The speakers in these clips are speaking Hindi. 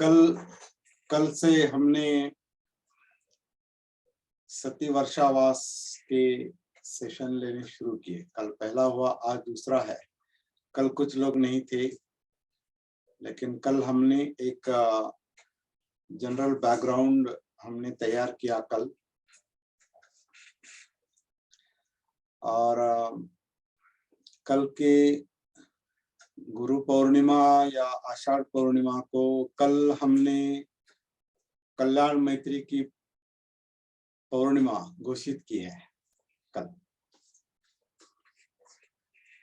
कल से हमने सती वर्षावास के सेशन लेने शुरू किए। कल पहला हुआ, आज दूसरा है। कल कुछ लोग नहीं थे, लेकिन कल हमने एक जनरल बैकग्राउंड हमने तैयार किया कल। और कल के गुरु पूर्णिमा या आषाढ़ पूर्णिमा को कल हमने कल्याण मैत्री की पूर्णिमा घोषित की है। कल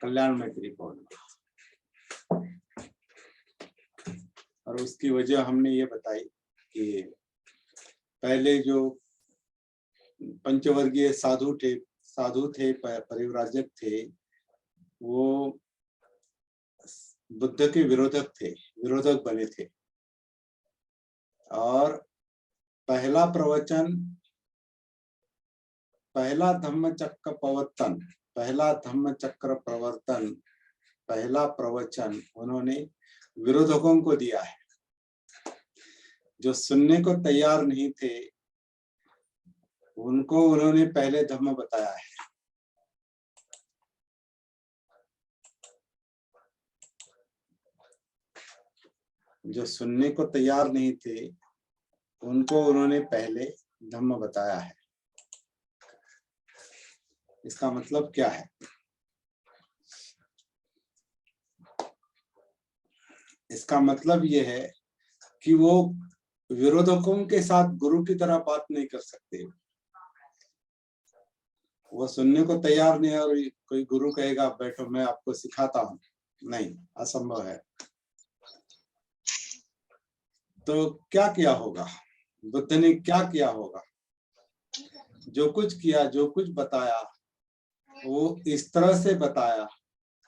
कल्याण मैत्री पूर्णिमा, और उसकी वजह हमने ये बताई कि पहले जो पंचवर्गीय साधु थे, परिव्राजक थे, वो बुद्ध के विरोधक बने थे। और पहला प्रवचन उन्होंने विरोधकों को दिया है। जो सुनने को तैयार नहीं थे उनको उन्होंने पहले धम्म बताया है। जो सुनने को तैयार नहीं थे उनको उन्होंने पहले धम्म बताया है। इसका मतलब क्या है? इसका मतलब ये है कि वो विरोधकों के साथ गुरु की तरह बात नहीं कर सकते। वो सुनने को तैयार नहीं है और कोई गुरु कहेगा बैठो मैं आपको सिखाता हूँ, नहीं, असंभव है। तो क्या किया होगा? बुद्ध ने क्या किया होगा? जो कुछ किया, जो कुछ बताया, वो इस तरह से बताया,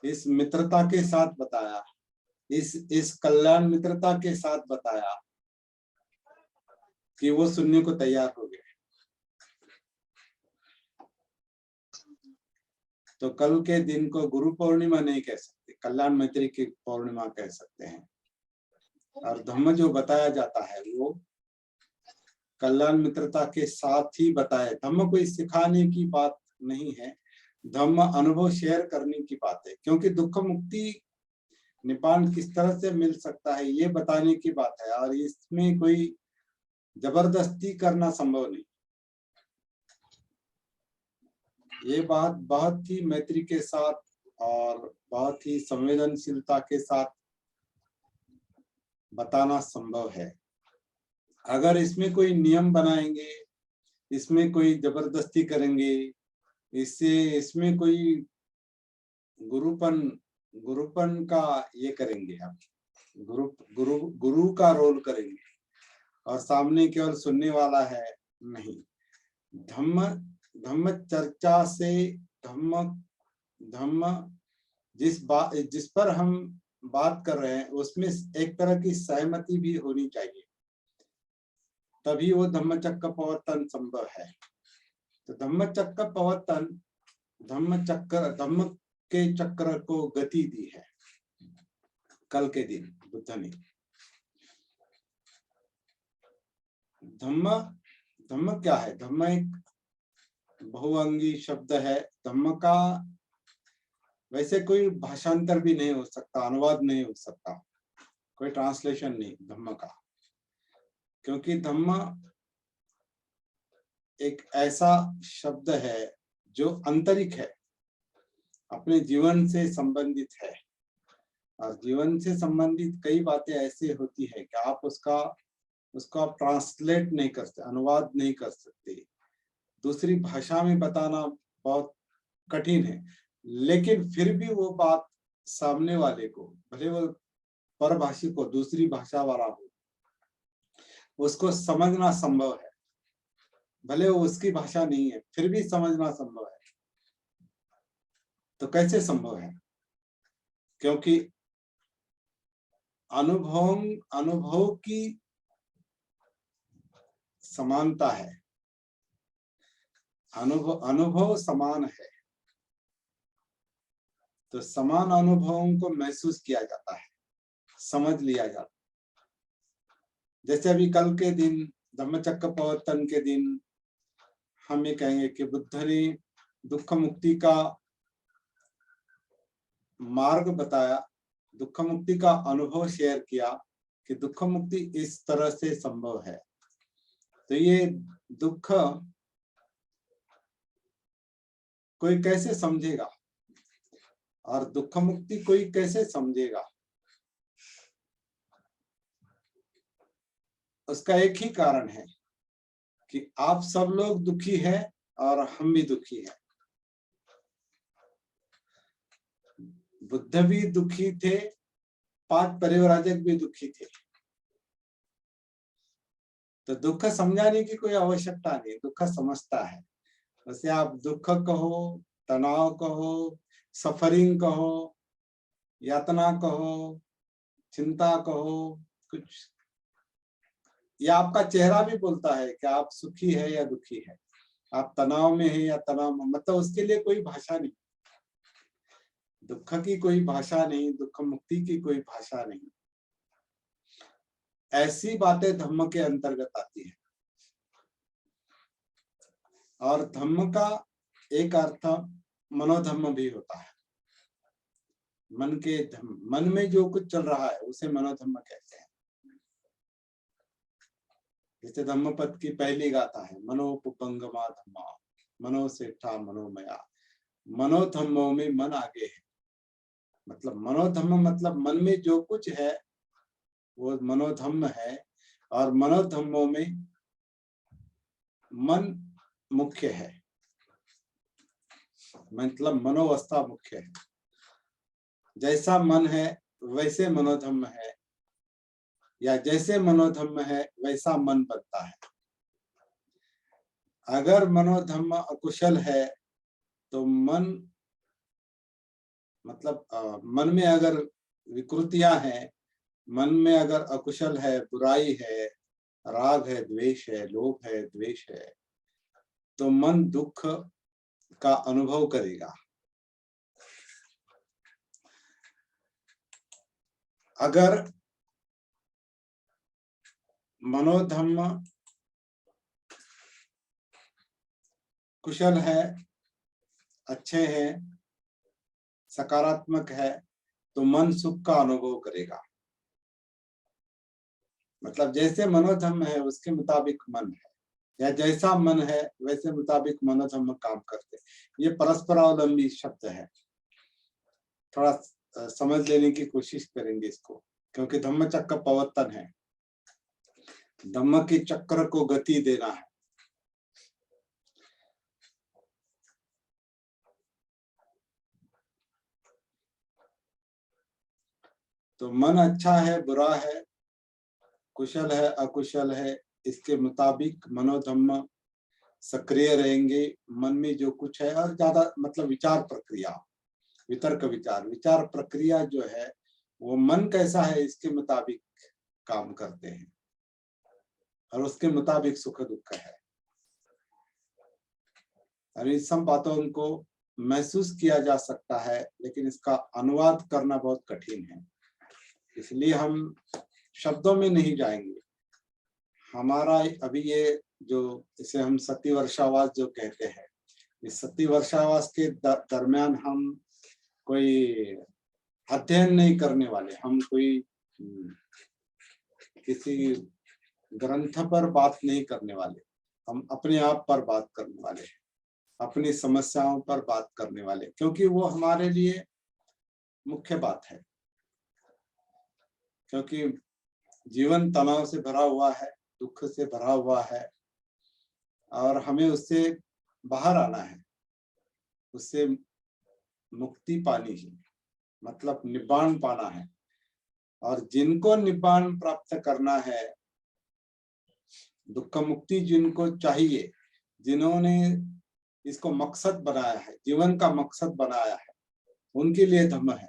इस मित्रता के साथ बताया, इस कल्याण मित्रता के साथ बताया कि वो सुनने को तैयार हो गए। तो कल के दिन को गुरु पूर्णिमा नहीं कह सकते, कल्याण मैत्री की पूर्णिमा कह सकते हैं। और धम्म जो बताया जाता है वो कल्याण मित्रता के साथ ही बताए। धम्म कोई सिखाने की बात नहीं है, धम्म अनुभव शेयर करने की बात है। क्योंकि दुख मुक्ति निपान किस तरह से मिल सकता है ये बताने की बात है, और इसमें कोई जबरदस्ती करना संभव नहीं। ये बात बहुत ही मैत्री के साथ और बहुत ही संवेदनशीलता के साथ बताना संभव है। अगर इसमें कोई नियम बनाएंगे, इसमें कोई जबरदस्ती करेंगे, इसमें कोई गुरुपन का ये करेंगे, आप गुरु का रोल करेंगे और सामने केवल सुनने वाला है, नहीं। धम्म चर्चा से धम्म जिस पर हम बात कर रहे हैं उसमें एक तरह की सहमति भी होनी चाहिए, तभी वो धम्मचक्र प्रवर्तन संभव है। तो धम्मचक्र प्रवर्तन, धम्म के चक्र को गति दी है कल के दिन बुद्ध ने। धम्म क्या है? धम्म एक बहुअंगी शब्द है। धम्म का वैसे कोई भाषांतर भी नहीं हो सकता, अनुवाद नहीं हो सकता, कोई ट्रांसलेशन नहीं धम्म का। क्योंकि धम्म एक ऐसा शब्द है जो आंतरिक है, अपने जीवन से संबंधित है। और जीवन से संबंधित कई बातें ऐसी होती है कि आप उसका आप ट्रांसलेट नहीं कर सकते, अनुवाद नहीं कर सकते, दूसरी भाषा में बताना बहुत कठिन है। लेकिन फिर भी वो बात सामने वाले को, भले वो परभाषी को, दूसरी भाषा वाला हो, उसको समझना संभव है। भले वो उसकी भाषा नहीं है, फिर भी समझना संभव है। तो कैसे संभव है? क्योंकि अनुभव की समानता है, अनुभव समान है, तो समान अनुभवों को महसूस किया जाता है, समझ लिया जाता है। जैसे अभी कल के दिन धम्मचक्र प्रवर्तन के दिन हम ये कहेंगे कि बुद्ध ने दुख मुक्ति का मार्ग बताया, दुख मुक्ति का अनुभव शेयर किया कि दुख मुक्ति इस तरह से संभव है। तो ये दुख कोई कैसे समझेगा और दुख मुक्ति कोई कैसे समझेगा? उसका एक ही कारण है कि आप सब लोग दुखी हैं और हम भी दुखी हैं। बुद्ध भी दुखी थे, 5 परिव्राजक भी दुखी थे। तो दुख समझाने की कोई आवश्यकता नहीं, दुख समझता है। वैसे आप दुख कहो, तनाव कहो, सफरिंग कहो, यातना कहो, चिंता कहो, कुछ, या आपका चेहरा भी बोलता है कि आप सुखी है या दुखी है, आप तनाव में है या तनाव में, मतलब उसके लिए कोई भाषा नहीं, दुख की कोई भाषा नहीं, दुख मुक्ति की कोई भाषा नहीं। ऐसी बातें धम्म के अंतर्गत आती है। और धम्म का एक अर्थ मनोधम्म भी होता है। मन के धम्म, मन में जो कुछ चल रहा है उसे मनोधम्म कहते हैं। जैसे धम्मपद की पहली गाथा है, मनोपुपंगमा धम्मा मनो सेठा मनोमया, मनोधम्मों में मन आगे है। मतलब मनोधम्म मतलब मन में जो कुछ है वो मनोधम्म है, और मनोधम्मों में मन मुख्य है, मतलब मनोवस्था मुख्य है। जैसा मन है वैसे मनोधम्म है, या जैसे मनोधम्म है वैसा मन बनता है। अगर मनोधम्म अकुशल है तो मन, मतलब मन में अगर विकृतियां हैं, मन में अगर अकुशल है, बुराई है, राग है, द्वेष है, लोभ है, द्वेष है, तो मन दुख का अनुभव करेगा। अगर मनोधम्म कुशल है, अच्छे हैं, सकारात्मक है, तो मन सुख का अनुभव करेगा। मतलब जैसे मनोधम्म है उसके मुताबिक मन है, या जैसा मन है वैसे मुताबिक मनोधम्म काम करते। ये परस्परावलंबी शब्द है, थोड़ा समझ लेने की कोशिश करेंगे इसको, क्योंकि धम्म चक्र प्रवर्तन है, धम्म के चक्र को गति देना है। तो मन अच्छा है, बुरा है, कुशल है, अकुशल है, इसके मुताबिक मनोधम्म सक्रिय रहेंगे। मन में जो कुछ है, और ज्यादा मतलब विचार प्रक्रिया, वितर्क विचार, विचार प्रक्रिया जो है वो मन कैसा है इसके मुताबिक काम करते हैं, और उसके मुताबिक सुख दुख है। और इन सब बातों को महसूस किया जा सकता है, लेकिन इसका अनुवाद करना बहुत कठिन है, इसलिए हम शब्दों में नहीं जाएंगे। हमारा अभी ये जो इसे हम सती वर्षावास जो कहते हैं, इस सती वर्षावास के दरमियान हम कोई अध्ययन नहीं करने वाले, हम कोई किसी ग्रंथ पर बात नहीं करने वाले, हम अपने आप पर बात करने वाले हैं, अपनी समस्याओं पर बात करने वाले, क्योंकि वो हमारे लिए मुख्य बात है। क्योंकि जीवन तनाव से भरा हुआ है, दुख से भरा हुआ है, और हमें उससे बाहर आना है, उससे मुक्ति पानी है, मतलब निब्बाण पाना है। और जिनको निब्बाण प्राप्त करना है, दुख मुक्ति जिनको चाहिए, जिन्होंने इसको मकसद बनाया है, जीवन का मकसद बनाया है, उनके लिए धम्म है।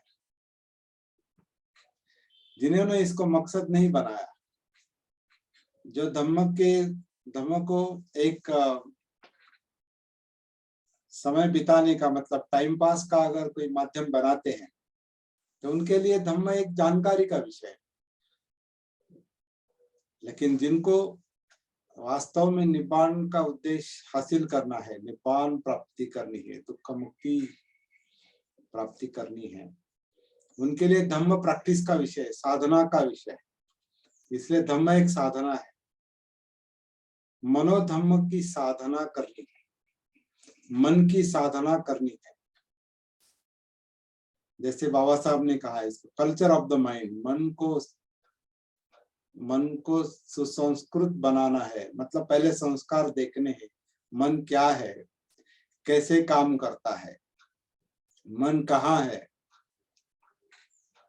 जिन्होंने इसको मकसद नहीं बनाया, जो धम्म को एक समय बिताने का, मतलब टाइम पास का अगर कोई माध्यम बनाते हैं, तो उनके लिए धम्म एक जानकारी का विषय है। लेकिन जिनको वास्तव में निब्बाण का उद्देश्य हासिल करना है, निब्बाण प्राप्ति करनी है, दुख मुक्ति प्राप्ति करनी है, उनके लिए धम्म प्रैक्टिस का विषय है, साधना का विषय है। इसलिए धम्म एक साधना है, मनोधम्म की साधना करनी है, मन की साधना करनी है। जैसे बाबा साहब ने कहा इसको कल्चर ऑफ द माइंड, मन को सुसंस्कृत बनाना है, मतलब पहले संस्कार देखने हैं, मन क्या है, कैसे काम करता है, मन कहाँ है,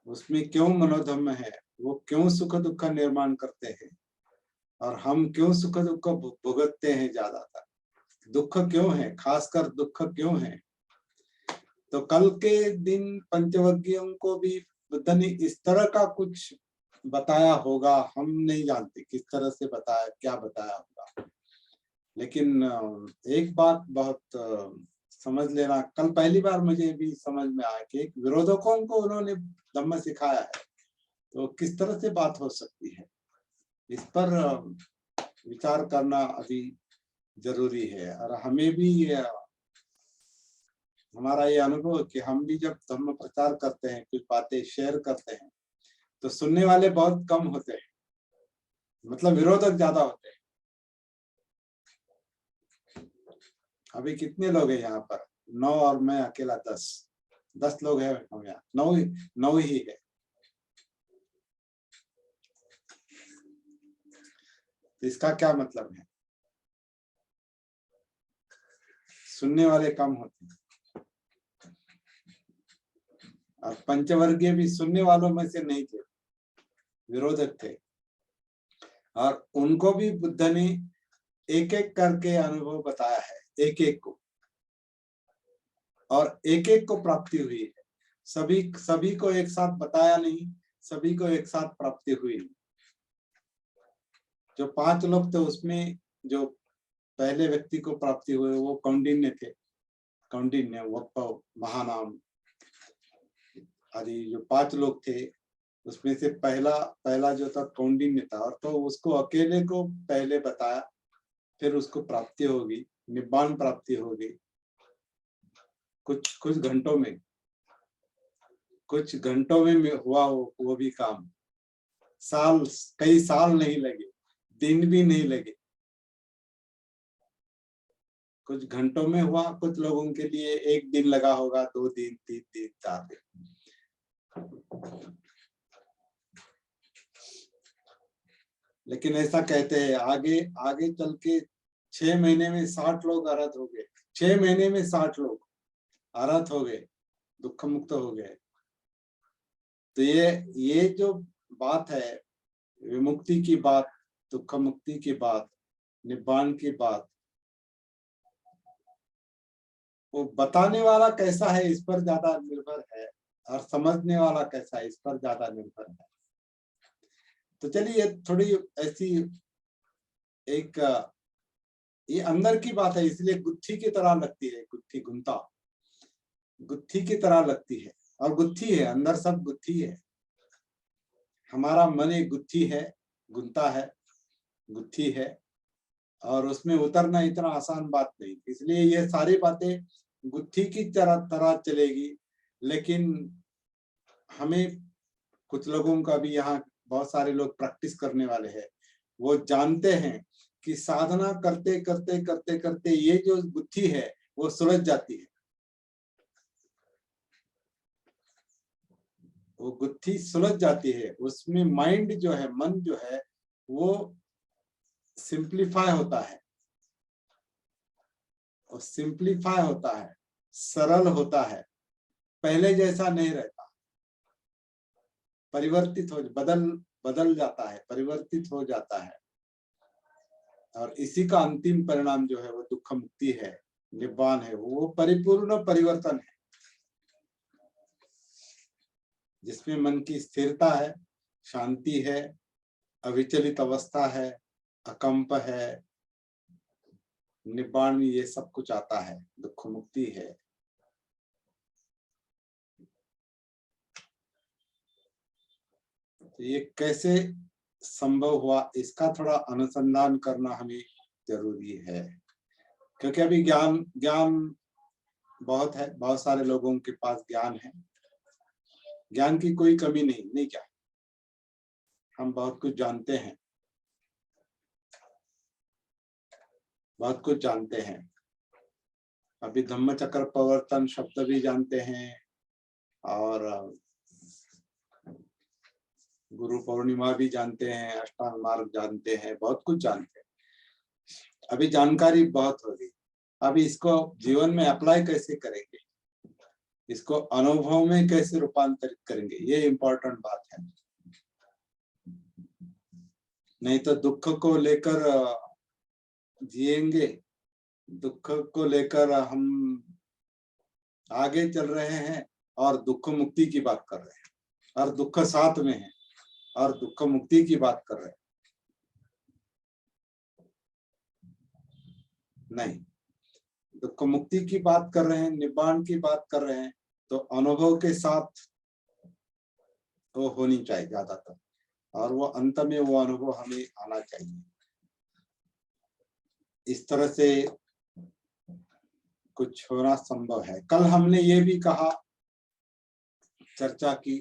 उसमें क्यों मनोधम्म है, वो क्यों सुख दुख का निर्माण करते हैं, और हम क्यों सुख दुख भुगतते हैं, ज्यादातर दुख क्यों है, खासकर दुख क्यों है। तो कल के दिन पंचवज्ञियों को भी बुद्ध ने इस तरह का कुछ बताया होगा, हम नहीं जानते किस तरह से बताया, क्या बताया होगा। लेकिन एक बात बहुत समझ लेना, कल पहली बार मुझे भी समझ में आया कि एक विरोधकों को उन्होंने धम्म सिखाया है, तो किस तरह से बात हो सकती है, इस पर विचार करना अभी जरूरी है। और हमें भी हमारा ये अनुभव है कि हम भी जब धम्म प्रचार करते हैं, कुछ बातें शेयर करते हैं, तो सुनने वाले बहुत कम होते हैं, मतलब विरोधक ज्यादा होते हैं। अभी कितने लोग हैं यहाँ पर? 9 और मैं अकेला 10 लोग हैं हम यहाँ, 9 ही है। तो इसका क्या मतलब है? सुनने वाले कम होते हैं। और पंचवर्गीय भी सुनने वालों में से नहीं थे, विरोधक थे, और उनको भी बुद्ध ने एक एक करके अनुभव बताया है, एक एक को, और एक एक को प्राप्ति हुई है। सभी को एक साथ बताया नहीं, सभी को एक साथ प्राप्ति हुई। जो 5 लोग थे उसमें जो पहले व्यक्ति को प्राप्ति हुई वो कौंडिन्य थे, कौंडिन्य, वप्पा, महानाम आदि जो 5 लोग थे उसमें से पहला जो था कौंडिन्य था, और तो उसको अकेले को पहले बताया, फिर उसको प्राप्ति होगी, निब्बाण प्राप्ति होगी कुछ घंटों में, हुआ वो भी काम। कई साल नहीं लगे, दिन भी नहीं लगे, कुछ घंटों में हुआ। कुछ लोगों के लिए 1 दिन लगा होगा, 2 दिन, 3 दिन, 4 दिन। लेकिन ऐसा कहते हैं आगे चल के 6 महीने में 60 लोग अरहत हो गए, 6 महीने में 60 लोग अरहत हो गए, दुख मुक्त हो गए। तो ये जो बात है, विमुक्ति की बात, दुख मुक्ति की बात, निब्बाण की बात, वो बताने वाला कैसा है इस पर ज्यादा निर्भर है, और समझने वाला कैसा है इस पर ज्यादा निर्भर है। तो चलिए थोड़ी ऐसी एक ये अंदर की बात है, इसलिए गुत्थी की तरह लगती है, गुत्थी गुंता, गुत्थी की तरह लगती है, और गुत्थी है, अंदर सब गुत्थी है। हमारा मन एक गुत्थी है, गुंता है, गुत्थी है, और उसमें उतरना इतना आसान बात नहीं। इसलिए ये सारी बातें गुत्थी की तरह चलेगी। लेकिन हमें, कुछ लोगों का भी यहाँ बहुत सारे लोग प्रैक्टिस करने वाले हैं, वो जानते हैं कि साधना करते करते करते करते ये जो गुत्थी है वो सुलझ जाती है, वो गुत्थी सुलझ जाती है। उसमें माइंड जो है, मन जो है, वो सिंप्लीफाई होता है, और सिंप्लीफाई होता है, सरल होता है, पहले जैसा नहीं रहता, परिवर्तित हो बदल जाता है, परिवर्तित हो जाता है। और इसी का अंतिम परिणाम जो है वो दुख मुक्ति है, निब्बाण है, वो परिपूर्ण परिवर्तन है, जिसमें मन की स्थिरता है, शांति है, अविचलित अवस्था है, अकंप है। निब्बाण में ये सब कुछ आता है, दुख मुक्ति है। तो ये कैसे संभव हुआ, इसका थोड़ा अनुसंधान करना हमें जरूरी है। क्योंकि अभी ज्ञान ज्ञान बहुत है, बहुत सारे लोगों के पास ज्ञान है, ज्ञान की कोई कमी नहीं क्या, हम बहुत कुछ जानते हैं, बहुत कुछ जानते हैं। अभी धम्म चक्र प्रवर्तन शब्द भी जानते हैं, और गुरु पूर्णिमा भी जानते हैं, अष्टांग मार्ग जानते हैं, बहुत कुछ जानते हैं। अभी जानकारी बहुत होगी, अभी इसको जीवन में अप्लाई कैसे करेंगे, इसको अनुभव में कैसे रूपांतरित करेंगे, ये इम्पोर्टेंट बात है। नहीं तो दुख को लेकर जिएंगे, दुख को लेकर हम आगे चल रहे हैं और दुख मुक्ति की बात कर रहे हैं, और दुख साथ में है और दुख मुक्ति की बात कर रहे हैं। नहीं, दुख मुक्ति की बात कर रहे हैं, निब्बाण की बात कर रहे हैं, तो अनुभव के साथ वो होनी चाहिए ज्यादातर, और वो अंत में वो अनुभव हमें आना चाहिए। इस तरह से कुछ होना संभव है। कल हमने ये भी कहा, चर्चा की,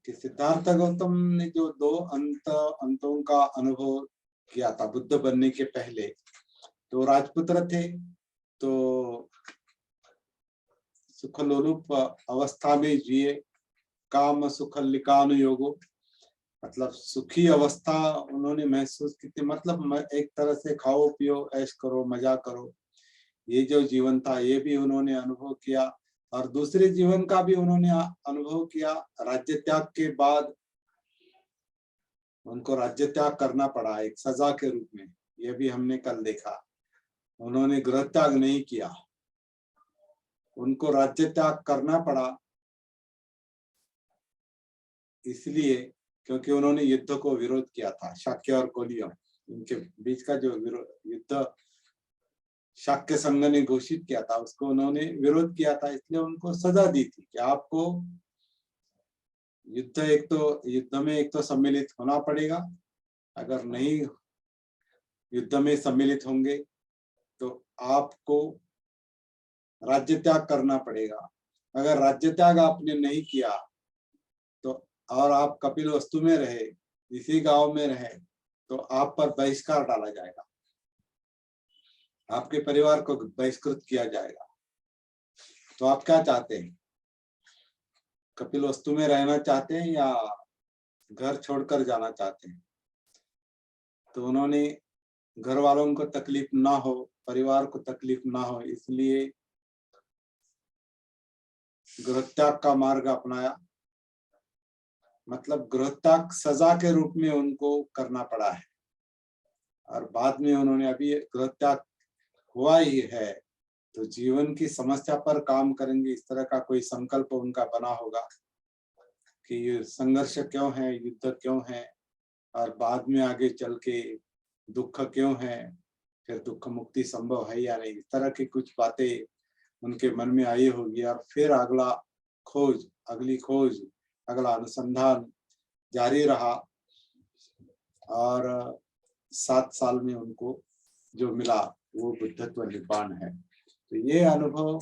कि सिद्धार्थ गौतम ने जो दो अंतों का अनुभव किया था बुद्ध बनने के पहले, तो राजपुत्र थे, तो सुखलोलुप अवस्था में जिए, काम सुख लिकानुयोगो, मतलब सुखी अवस्था उन्होंने महसूस की थी। मतलब एक तरह से खाओ पियो ऐश करो मजा करो, ये जो जीवन था ये भी उन्होंने अनुभव किया, और दूसरे जीवन का भी उन्होंने अनुभव किया। राज्य त्याग के बाद उनको राज्य त्याग करना पड़ा एक सजा के रूप में, ये भी हमने कल देखा। उन्होंने गृह त्याग नहीं किया, उनको राज्य त्याग करना पड़ा इसलिए क्योंकि उन्होंने युद्ध को विरोध किया था। शाक्य और कोलियम, उनके बीच का जो युद्ध शाक्य संघ ने घोषित किया था, उसको उन्होंने विरोध किया था, इसलिए उनको सजा दी थी कि आपको युद्ध में एक तो सम्मिलित होना पड़ेगा, अगर नहीं युद्ध में सम्मिलित होंगे तो आपको राज्य त्याग करना पड़ेगा। अगर राज्य त्याग आपने नहीं किया तो, और आप कपिल वस्तु में रहे, इसी गांव में रहे, तो आप पर बहिष्कार डाला जाएगा, आपके परिवार को बहिष्कृत किया जाएगा। तो आप क्या चाहते हैं, कपिल वस्तु में रहना चाहते हैं या घर छोड़कर जाना चाहते हैं? तो उन्होंने घर वालों को तकलीफ ना हो, परिवार को तकलीफ ना हो, इसलिए गृह त्याग का मार्ग अपनाया। मतलब गृह त्याग सजा के रूप में उनको करना पड़ा है, और बाद में उन्होंने, अभी गृह त्याग हुआ ही है तो जीवन की समस्या पर काम करेंगे, इस तरह का कोई संकल्प उनका बना होगा कि ये संघर्ष क्यों है, युद्ध क्यों है, और बाद में आगे चल के दुख क्यों है, फिर दुख मुक्ति संभव है या नहीं, इस तरह की कुछ बातें उनके मन में आई होगी। और फिर अगली खोज, अगला अनुसंधान जारी रहा, और 7 साल में उनको जो मिला वो बुद्धत्व निब्बाण है। तो ये अनुभव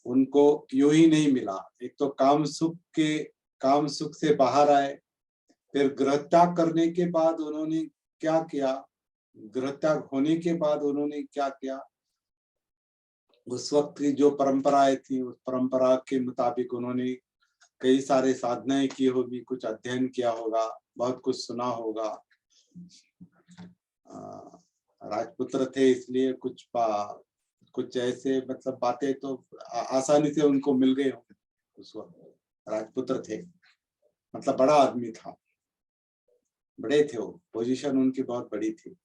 उनको यूं ही नहीं मिला। एक तो काम सुख से बाहर आए, फिर गृह त्याग करने के बाद उन्होंने क्या किया, गृह त्याग होने के बाद उन्होंने क्या किया, उस वक्त की जो परंपराएं थी उस परंपरा के मुताबिक उन्होंने कई सारे साधनाएं की होगी, कुछ अध्ययन किया होगा, बहुत कुछ सुना होगा। राजपुत्र थे इसलिए कुछ ऐसे मतलब बातें तो आसानी से उनको मिल गए होंगे। उस वक्त राजपुत्र थे, मतलब बड़ा आदमी था, बड़े थे, वो पोजीशन उनकी बहुत बड़ी थी,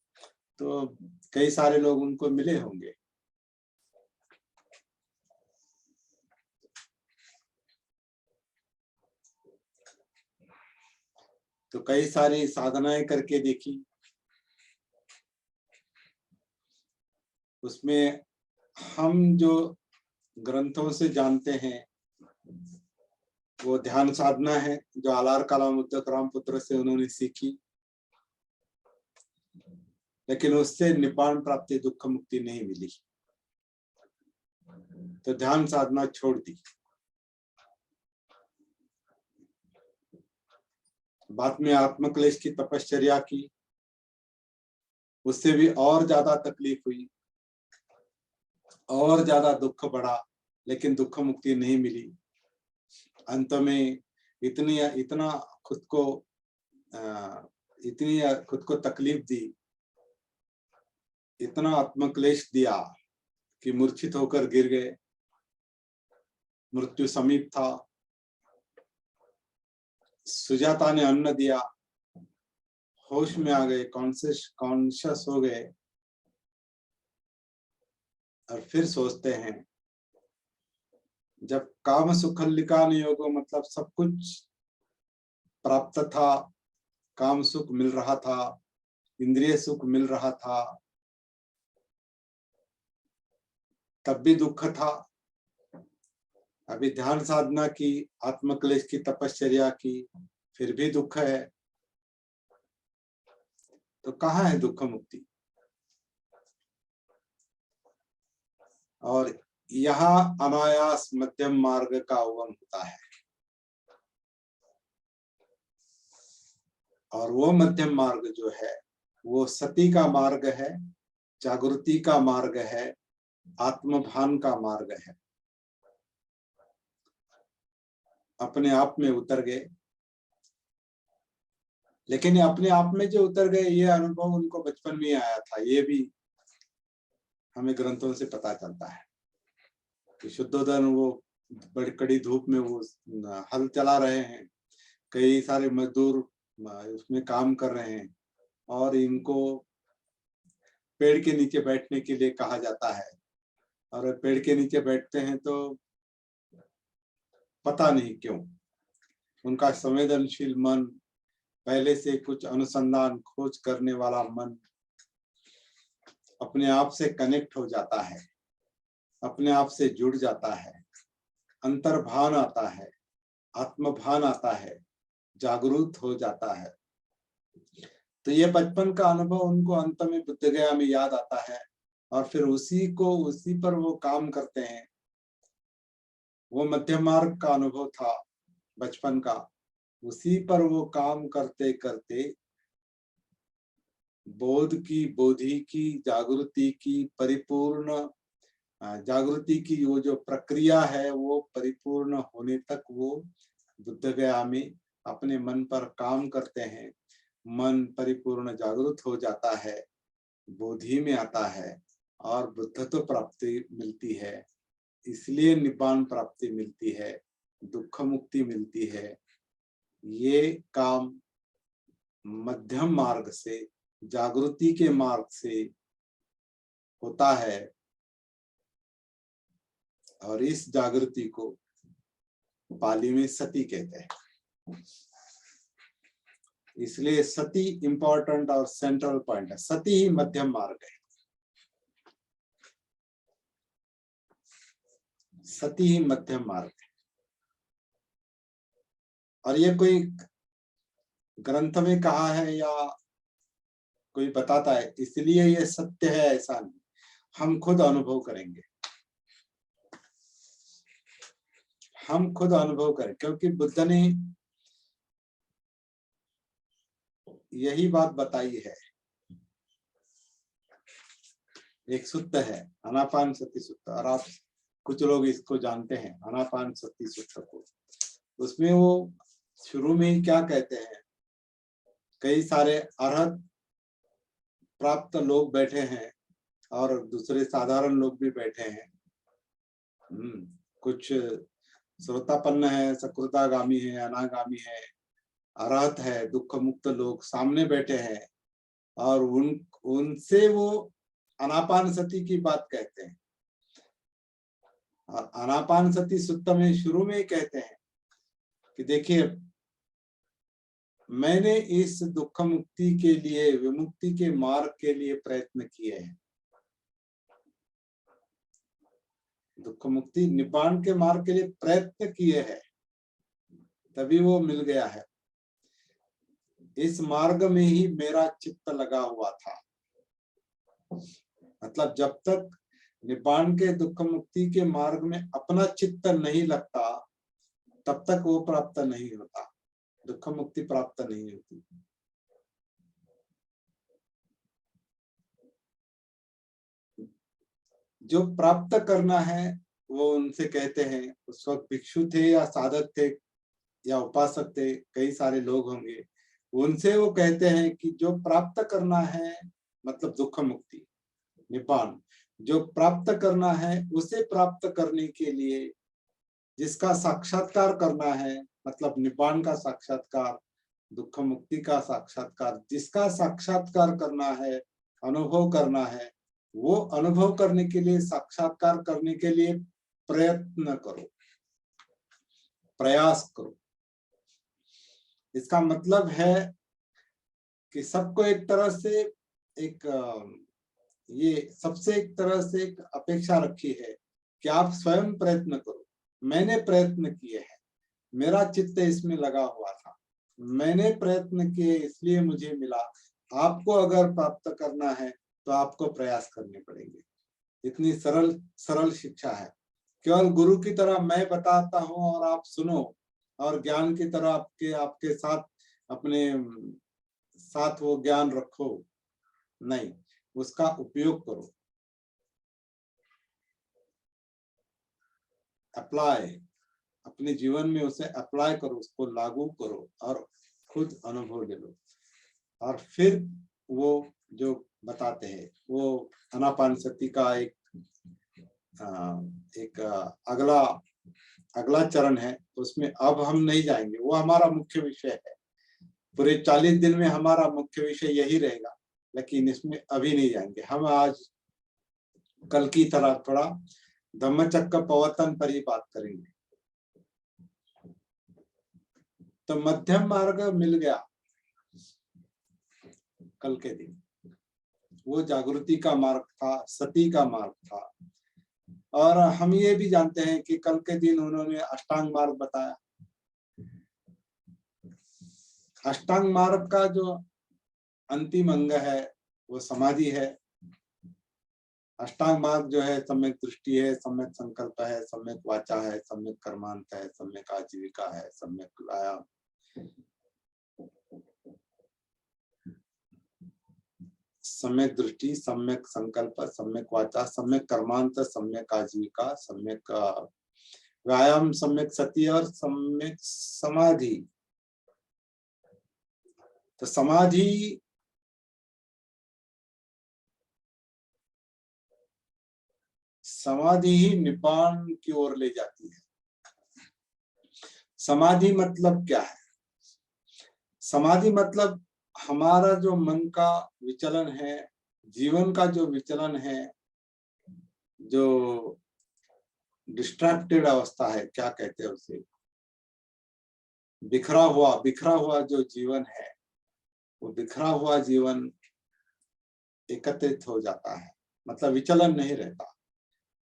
तो कई सारे लोग उनको मिले होंगे। तो कई सारी साधनाएं करके देखी, उसमें हम जो ग्रंथों से जानते हैं वो ध्यान साधना है जो आलार कलाम उद्दक रामपुत्र से उन्होंने सीखी, लेकिन उससे निपान प्राप्ति दुख मुक्ति नहीं मिली, तो ध्यान साधना छोड़ दी। बाद में आत्मक्लेश की तपश्चर्या की, उससे भी और ज्यादा तकलीफ हुई, और ज्यादा दुख बढ़ा, लेकिन दुख मुक्ति नहीं मिली। अंत में इतना खुद को तकलीफ दी, इतना आत्मक्लेश दिया कि मूर्छित होकर गिर गए, मृत्यु समीप था। सुजाता ने अन्न दिया, होश में आ गए, कॉन्शियस हो गए, और फिर सोचते हैं जब काम सुखल्लिकान योगो, मतलब सब कुछ प्राप्त था, काम सुख मिल रहा था, इंद्रिय सुख मिल रहा था, तब भी दुख था। अभी ध्यान साधना की, आत्मक्लेश की तपश्चर्या की, फिर भी दुख है। तो कहाँ है दुख मुक्ति? और यहाँ अनायास मध्यम मार्ग का उगम होता है, और वो मध्यम मार्ग जो है वो सती का मार्ग है, जागृति का मार्ग है, आत्मभान का मार्ग है। अपने आप में उतर गए, लेकिन अपने आप में जो उतर गए, ये अनुभव उनको बचपन में आया था, ये भी हमें ग्रंथों से पता चलता है कि शुद्धोदन वो बड़ी कड़ी धूप में वो हल चला रहे हैं, कई सारे मजदूर उसमें काम कर रहे हैं, और इनको पेड़ के नीचे बैठने के लिए कहा जाता है, और पेड़ के नीचे बैठते हैं तो पता नहीं क्यों उनका संवेदनशील मन, पहले से कुछ अनुसंधान खोज करने वाला मन अपने आप से कनेक्ट हो जाता है, अपने आप से जुड़ जाता है, अंतर्भान आता है, आत्मभान आता है, जागरूक हो जाता है। तो ये बचपन का अनुभव उनको अंत में बुद्ध गया में याद आता है, और फिर उसी पर वो काम करते हैं। वो मध्य मार्ग का अनुभव था बचपन का, उसी पर वो काम करते करते बोधि की जागृति की परिपूर्ण जागृति की वो जो प्रक्रिया है वो परिपूर्ण होने तक वो बुद्ध गया में अपने मन पर काम करते हैं। मन परिपूर्ण जागृत हो जाता है, बोधि में आता है, और बुद्धत्व प्राप्ति मिलती है। इसलिए निब्बान प्राप्ति मिलती है, दुख मुक्ति मिलती है। ये काम मध्यम मार्ग से, जागृति के मार्ग से होता है, और इस जागृति को पाली में सती कहते हैं। इसलिए सती इंपॉर्टेंट और सेंट्रल पॉइंट है। सती ही मध्यम मार्ग है, सती ही मध्यम मार्ग है। और ये कोई ग्रंथ में कहा है या कोई बताता है इसलिए ये सत्य है, ऐसा नहीं, हम खुद अनुभव करेंगे, हम खुद अनुभव करें, क्योंकि बुद्ध ने यही बात बताई है। एक सूत्र है आनापान सती सूत्र, और आप कुछ लोग इसको जानते हैं आनापान सती सूत्र को। उसमें वो शुरू में ही क्या कहते हैं, कई सारे अरहत प्राप्त लोग बैठे हैं और दूसरे साधारण लोग भी बैठे हैं। कुछ श्रोतापन्न है, सकृतागामी है, अनागामी है, अरहत है, दुख मुक्त लोग सामने बैठे हैं, और उनसे वो आनापान सती की बात कहते हैं। आनापान सती सूत्र में शुरू में ही कहते हैं कि देखिए, मैंने इस दुख मुक्ति के लिए, विमुक्ति के मार्ग के लिए प्रयत्न किए हैं। दुख मुक्ति निब्बान के मार्ग के लिए प्रयत्न किए हैं, तभी वो मिल गया है। इस मार्ग में ही मेरा चित्त लगा हुआ था। मतलब जब तक निब्बाण के दुख मुक्ति के मार्ग में अपना चित्त नहीं लगता, तब तक वो प्राप्त नहीं होता, दुख मुक्ति प्राप्त नहीं होती। जो प्राप्त करना है वो उनसे कहते हैं, उस वक्त भिक्षु थे या साधक थे या उपासक थे, कई सारे लोग होंगे, उनसे वो कहते हैं कि जो प्राप्त करना है मतलब दुख मुक्ति निब्बाण, जो प्राप्त करना है उसे प्राप्त करने के लिए जिसका साक्षात्कार करना है, मतलब निब्बाण का साक्षात्कार, दुख मुक्ति का साक्षात्कार, जिसका साक्षात्कार करना है, अनुभव करना है, वो अनुभव करने के लिए, साक्षात्कार करने के लिए प्रयत्न करो, प्रयास करो। इसका मतलब है कि सबको एक तरह से ये सबसे एक तरह से एक अपेक्षा रखी है कि आप स्वयं प्रयत्न करो। मैंने प्रयत्न किए हैं, मेरा चित्त इसमें लगा हुआ था, मैंने प्रयत्न किए इसलिए मुझे मिला। आपको अगर प्राप्त करना है तो आपको प्रयास करने पड़ेंगे। इतनी सरल सरल शिक्षा है। केवल गुरु की तरह मैं बताता हूं और आप सुनो, और ज्ञान की तरह आपके साथ अपने साथ वो ज्ञान रखो, नहीं, उसका उपयोग करो, अप्लाई, अपने जीवन में उसे अप्लाई करो, उसको लागू करो और खुद अनुभव ले लो। और फिर वो जो बताते हैं वो आनापानसति का एक अगला चरण है, उसमें अब हम नहीं जाएंगे, वो हमारा मुख्य विषय है। पूरे 40 दिन में हमारा मुख्य विषय यही रहेगा, लेकिन इसमें अभी नहीं जाएंगे। हम आज कल की तरह थोड़ा धम्मचक्र प्रवर्तन पर ही बात करेंगे। तो मध्यम मार्ग मिल गया कल के दिन, वो जागृति का मार्ग था, सती का मार्ग था। और हम ये भी जानते हैं कि कल के दिन उन्होंने अष्टांग मार्ग बताया। अष्टांग मार्ग का जो अंतिम अंग है वो समाधि है। अष्टांग मार्ग जो है सम्यक दृष्टि है, सम्यक संकल्प है, सम्यक वाचा है, सम्यक कर्मांत है, सम्यक आजीविका है, सम्यक व्यायाम, सम्यक दृष्टि, सम्यक संकल्प, सम्यक वाचा, सम्यक कर्मांत, सम्यक आजीविका, सम्यक व्यायाम, सम्यक सती और सम्यक समाधि। तो समाधि ही निब्बाण की ओर ले जाती है। समाधि मतलब क्या है? समाधि मतलब हमारा जो मन का विचलन है, जीवन का जो विचलन है, जो डिस्ट्रैक्टेड अवस्था है, क्या कहते हैं उसे, बिखरा हुआ जो जीवन है, वो बिखरा हुआ जीवन एकत्रित हो जाता है, मतलब विचलन नहीं रहता।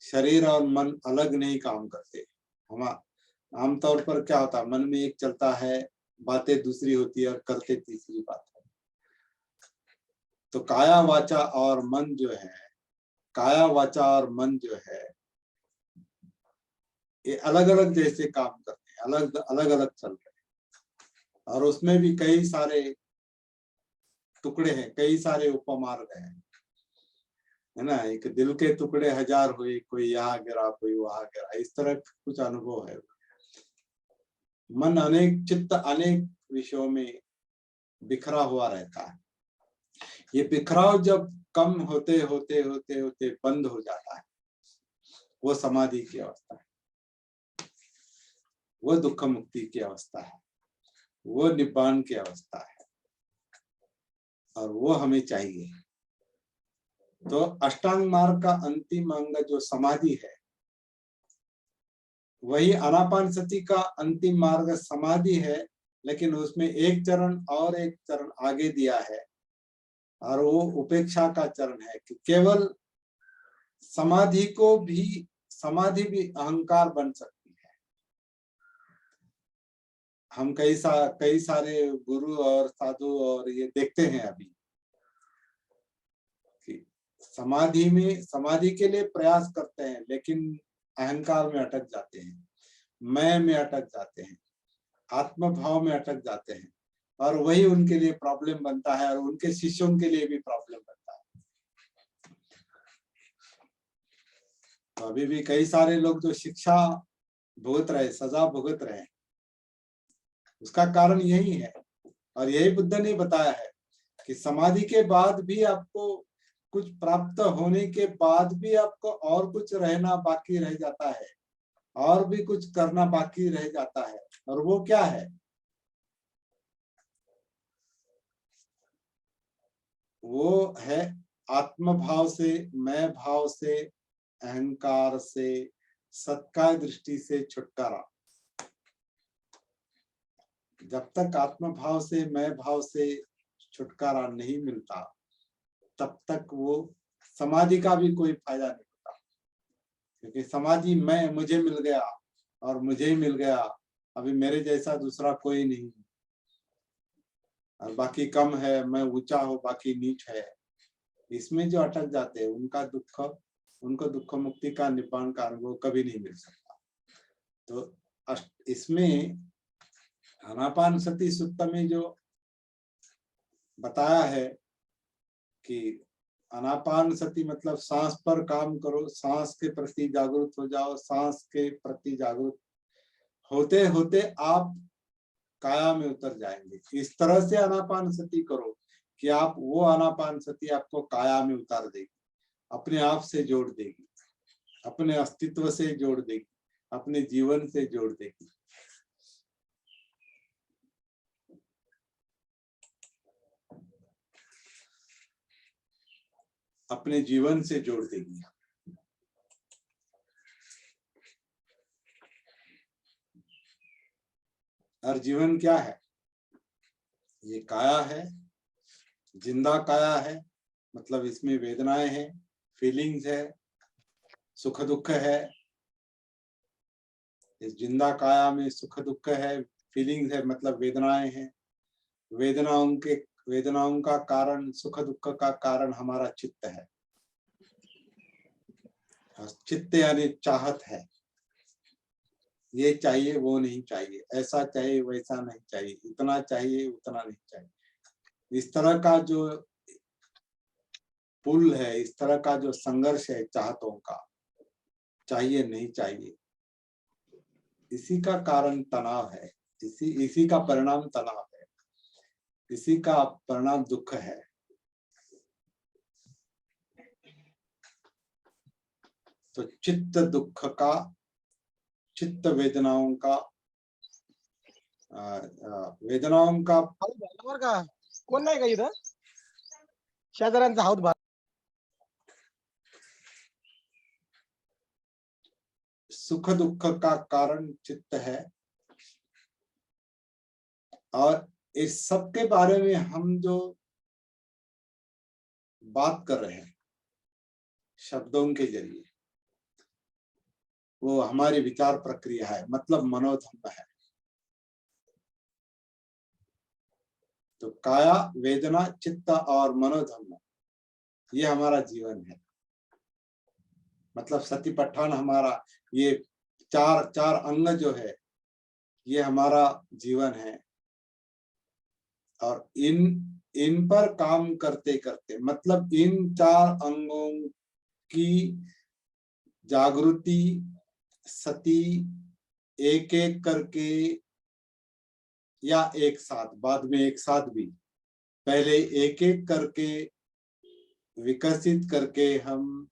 शरीर और मन अलग नहीं काम करते। हम आमतौर पर क्या होता है, मन में एक चलता है, बातें दूसरी होती है और करते तीसरी बात है। तो काया वाचा और मन जो है, काया वाचा और मन जो है, ये अलग अलग जैसे काम करते हैं, अलग अलग चल रहे हैं। और उसमें भी कई सारे टुकड़े हैं, कई सारे उपमार्ग हैं, है ना। एक दिल के टुकड़े 1000 हुए, कोई यहाँ गिरा, कोई वहां गिरा, इस तरह कुछ अनुभव है। मन अनेक, चित्त अनेक विषयों में बिखरा हुआ रहता है। ये बिखराव जब कम होते होते होते होते बंद हो जाता है, वो समाधि की अवस्था है, वो दुख मुक्ति की अवस्था है, वो निब्बाण की अवस्था है, और वो हमें चाहिए। तो अष्टांग मार्ग का अंतिम अंग जो समाधि है, वही आनापानसति का अंतिम मार्ग समाधि है, लेकिन उसमें एक चरण और एक चरण आगे दिया है, और वो उपेक्षा का चरण है कि केवल समाधि भी अहंकार बन सकती है। हम कई सारे गुरु और साधु और ये देखते हैं अभी कि समाधि के लिए प्रयास करते हैं, लेकिन अहंकार में अटक जाते हैं, मैं में अटक जाते हैं, आत्म भाव में अटक जाते हैं, और वही उनके लिए प्रॉब्लम बनता है और उनके शिष्यों के लिए भी प्रॉब्लम बनता है। तो अभी भी कई सारे लोग जो शिक्षा भुगत रहे, सजा भुगत रहे हैं, उसका कारण यही है। और यही बुद्ध ने बताया है कि समाधि के बाद भी आपको कुछ प्राप्त होने के बाद भी आपको और कुछ रहना बाकी रह जाता है, और भी कुछ करना बाकी रह जाता है। और वो क्या है? वो है आत्म भाव से, मैं भाव से, अहंकार से, सत्कार दृष्टि से छुटकारा। जब तक आत्म भाव से, मैं भाव से छुटकारा नहीं मिलता, तब तक वो समाधि का भी कोई फायदा नहीं होता। क्योंकि समाधि मुझे मिल गया और मुझे ही मिल गया, अभी मेरे जैसा दूसरा कोई नहीं, और बाकी कम है, मैं ऊंचा हूँ बाकी नीच है। इसमें जो अटक जाते हैं उनको दुख मुक्ति का, निब्बान का अनुभव कभी नहीं मिल सकता। तो इसमें आनापानसति सूत्र में जो बताया है कि आनापानसति मतलब सांस पर काम करो, सांस के प्रति जागरूक हो जाओ, सांस के प्रति जागरूक होते होते आप काया में उतर जाएंगे। इस तरह से आनापानसति करो कि आप वो आनापानसति आपको काया में उतार देगी, अपने आप से जोड़ देगी, अपने अस्तित्व से जोड़ देगी, अपने जीवन से जोड़ देगी। अपने जीवन से जोड़ देगी। और जीवन क्या है? ये काया है, जिंदा काया है, मतलब इसमें वेदनाएं हैं, फीलिंग्स है, सुख दुख है। इस जिंदा काया में सुख दुख है, फीलिंग्स है, मतलब वेदनाएं हैं। वेदनाओं का कारण, सुख दुख का कारण हमारा चित्त है। चित्त यानी चाहत है, ये चाहिए वो नहीं चाहिए, ऐसा चाहिए वैसा नहीं चाहिए, इतना चाहिए उतना नहीं चाहिए। इस तरह का जो पुल है, इस तरह का जो संघर्ष है चाहतों का, चाहिए नहीं चाहिए, इसी का कारण तनाव है, इसी का परिणाम तनाव है, इसी का परिणाम दुख है। तो चित्त दुख का, चित्त वेदनाओं का, वेदनाओं का कोण नाही का इथं शेजाऱ्यांचा हात भर सुख दुख का कारण चित्त है। और इस सब के बारे में हम जो बात कर रहे हैं शब्दों के जरिए, वो हमारी विचार प्रक्रिया है, मतलब मनोधर्म है। तो काया, वेदना, चित्त और मनोधर्म, ये हमारा जीवन है। मतलब सतिपट्ठान हमारा, ये चार अंग जो है, ये हमारा जीवन है। और इन पर काम करते करते, मतलब इन चार अंगों की जागृति, सती, एक एक करके या एक साथ, बाद में एक साथ भी, पहले एक एक करके विकसित करके हम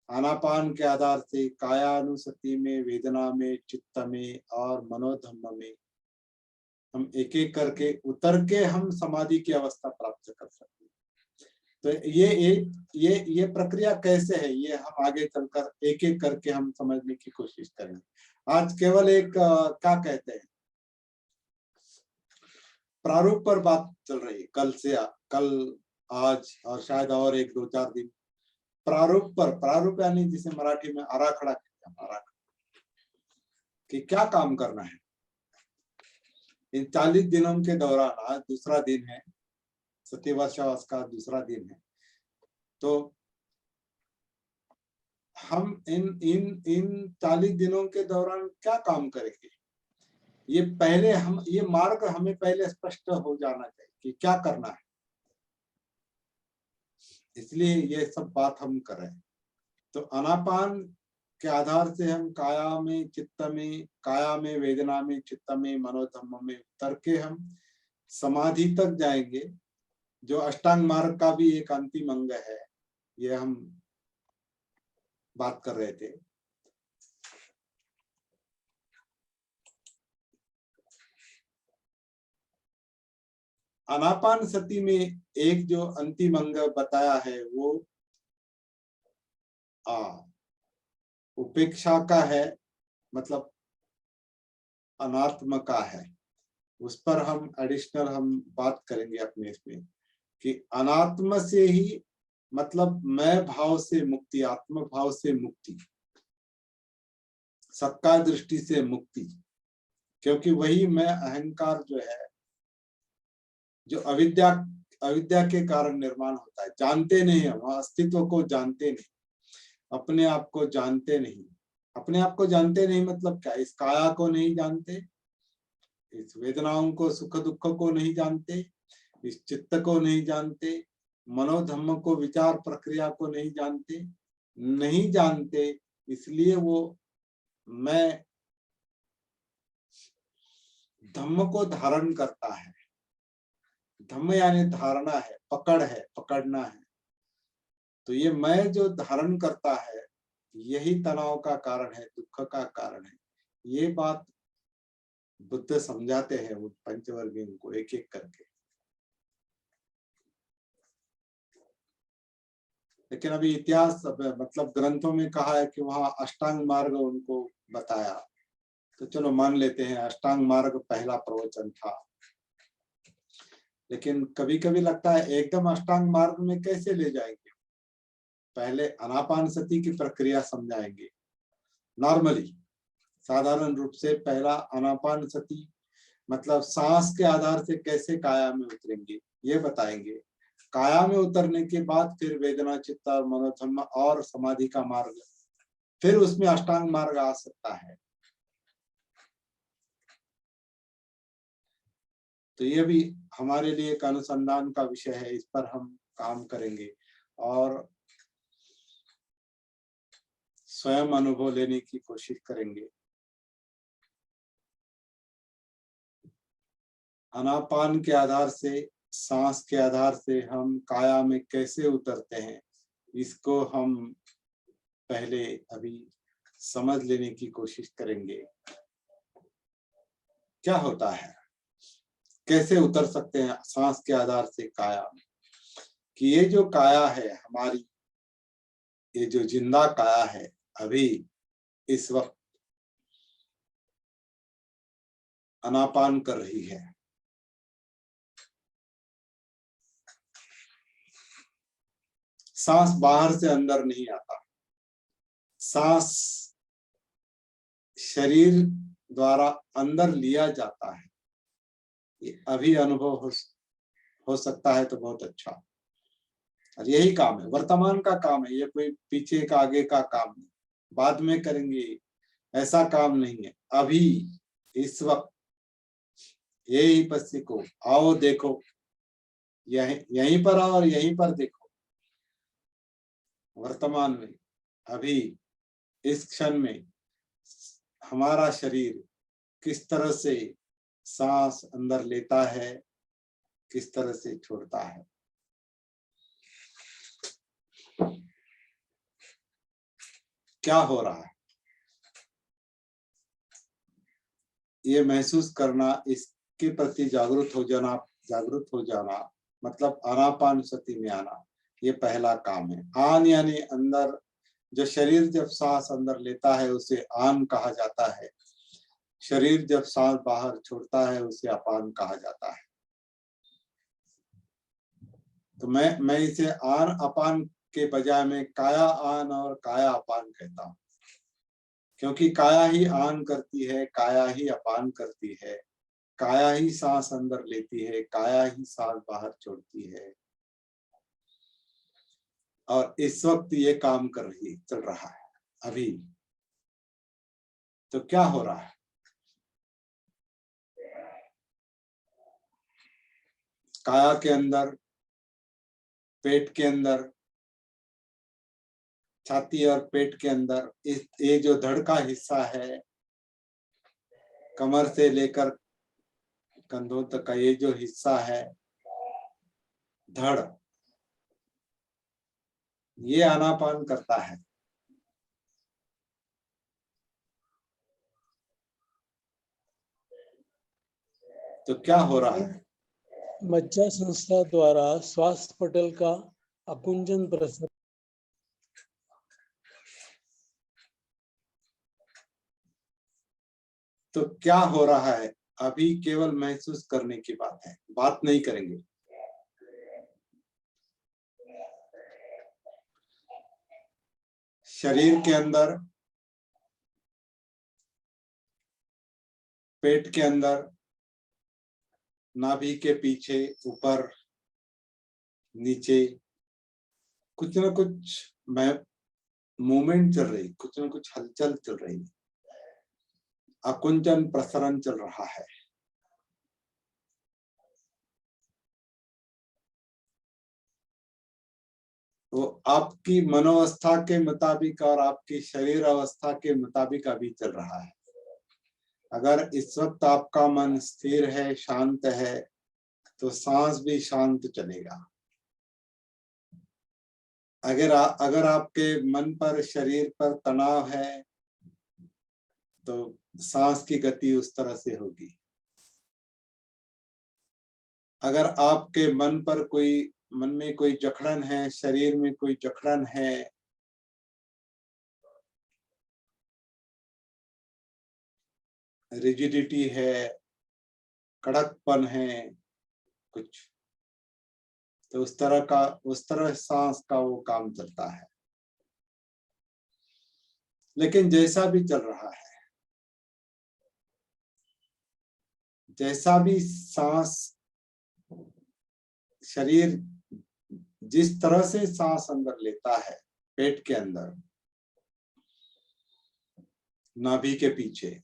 आनापान के आधार से कायानुसति में, वेदना में, चित्त में और मनोधम्म में हम एक एक करके उतर के हम समाधि की अवस्था प्राप्त कर सकते हैं। तो ये प्रक्रिया कैसे है, ये हम आगे चलकर एक एक करके हम समझने की कोशिश करेंगे। आज केवल एक क्या कहते हैं, प्रारूप पर बात चल रही है, कल आज और शायद और एक दो चार दिन प्रारूप पर। प्रारूप यानी जिसे मराठी में आराखड़ा कहते हैं, आराखड़ा कि क्या काम करना है। इन 40 दिनों के दौरान आज दूसरा दिन है, सत्यवर्षावास का दूसरा दिन है, तो हम इन इन इन 40 दिनों के दौरान क्या काम करेंगे, ये पहले हम ये मार्ग हमें पहले स्पष्ट हो जाना चाहिए कि क्या करना है। इसलिए ये सब बात हम कर रहे हैं। तो आनापान के आधार से हम काया में, चित्त में, काया में, वेदना में, चित्त में, मनोधम्म में उतर के हम समाधि तक जाएंगे, जो अष्टांग मार्ग का भी एक अंतिम अंग है, ये हम बात कर रहे थे। आनापान सती में एक जो अंतिम अंग बताया है वो उपेक्षा का है, मतलब अनात्म का है। उस पर हम एडिशनल हम बात करेंगे अपने इसमें कि अनात्म से ही मतलब मैं भाव से मुक्ति, आत्म भाव से मुक्ति, सत्ता दृष्टि से मुक्ति, क्योंकि वही मैं अहंकार जो है, जो अविद्या अविद्या के कारण निर्माण होता है, जानते नहीं हम अस्तित्व को, जानते नहीं अपने आप को, जानते नहीं अपने आप को, जानते नहीं मतलब क्या, इस काया को नहीं जानते, इस वेदनाओं को, सुख दुख को नहीं जानते, इस चित्त को नहीं जानते, मनोधम्म को, विचार प्रक्रिया को नहीं जानते, नहीं जानते, इसलिए वो मैं धम्म को धारण करता है। धम्म यानी धारणा है, पकड़ है, पकड़ना है। तो ये मैं जो धारण करता है यही तनाव का कारण है, दुख का कारण है। ये बात बुद्ध समझाते हैं उन पंचवर्गीयों को एक एक करके। लेकिन अभी इतिहास मतलब ग्रंथों में कहा है कि वहां अष्टांग मार्ग उनको बताया, तो चलो मान लेते हैं अष्टांग मार्ग पहला प्रवचन था। लेकिन कभी कभी लगता है एकदम अष्टांग मार्ग में कैसे ले जाएंगे, पहले आनापान सती की प्रक्रिया समझाएंगे। नॉर्मली साधारण रूप से पहला आनापान सती मतलब सांस के आधार से कैसे काया में उतरेंगे ये बताएंगे। काया में उतरने के बाद फिर वेदना, चित्त और मनोधम्म और समाधि का मार्ग, फिर उसमें अष्टांग मार्ग आ सकता है। तो ये भी हमारे लिए एक अनुसंधान का विषय है, इस पर हम काम करेंगे और स्वयं अनुभव लेने की कोशिश करेंगे। आनापान के आधार से, सांस के आधार से हम काया में कैसे उतरते हैं, इसको हम पहले अभी समझ लेने की कोशिश करेंगे। क्या होता है, कैसे उतर सकते हैं सांस के आधार से काया में, कि ये जो काया है हमारी, ये जो जिंदा काया है अभी इस वक्त आनापान कर रही है। सांस बाहर से अंदर नहीं आता, सांस शरीर द्वारा अंदर लिया जाता है। ये अभी अनुभव हो सकता है तो बहुत अच्छा। और यही काम है, वर्तमान का काम है, ये कोई पीछे का आगे का काम नहीं, बाद में करेंगे ऐसा काम नहीं है। अभी इस वक्त यही पश्य को आओ देखो, यहीं पर आओ और यहीं पर देखो, वर्तमान में अभी इस क्षण में हमारा शरीर किस तरह से सांस अंदर लेता है, किस तरह से छोड़ता है। क्या हो रहा है ये महसूस करना, इसके प्रति जागरूक हो जाना मतलब आनापान सती में आना, ये पहला काम है। आन यानी अंदर, जो शरीर जब सांस अंदर लेता है उसे आन कहा जाता है, शरीर जब सांस बाहर छोड़ता है उसे अपान कहा जाता है। तो मैं इसे आन अपान के बजाय में काया आन और काया अपान कहता हूं, क्योंकि काया ही आन करती है, काया ही अपान करती है, काया ही सांस अंदर लेती है, काया ही सांस बाहर छोड़ती है। और इस वक्त ये काम चल रहा है अभी। तो क्या हो रहा है? काया के अंदर, पेट के अंदर, छाती और पेट के अंदर ये जो धड़ का हिस्सा है, कमर से लेकर कंधों तक का ये जो हिस्सा है, धड़, ये आनापान करता है। तो क्या हो रहा है? मज्जा संस्था द्वारा स्वास्थ्य पटल का अकुंचन प्रसरण। तो क्या हो रहा है? अभी केवल महसूस करने की बात है, बात नहीं करेंगे। शरीर के अंदर, पेट के अंदर, नाभि के पीछे, ऊपर, नीचे कुछ ना कुछ मूवमेंट चल रही, कुछ ना कुछ हलचल चल रही, अकुंचन प्रसरण चल रहा है। वो आपकी मनोवस्था के मुताबिक और आपकी शरीर अवस्था के मुताबिक अभी चल रहा है। अगर इस वक्त आपका मन स्थिर है, शांत है, तो सांस भी शांत चलेगा। अगर आपके मन पर, शरीर पर तनाव है, तो सांस की गति उस तरह से होगी। अगर आपके मन में कोई जकड़न है, शरीर में कोई जकड़न है, रिजिडिटी है, कड़कपन है कुछ, तो उस तरह सांस का वो काम चलता है। लेकिन जैसा भी चल रहा है, जैसा भी सांस, शरीर जिस तरह से सांस अंदर लेता है, पेट के अंदर, नाभि के पीछे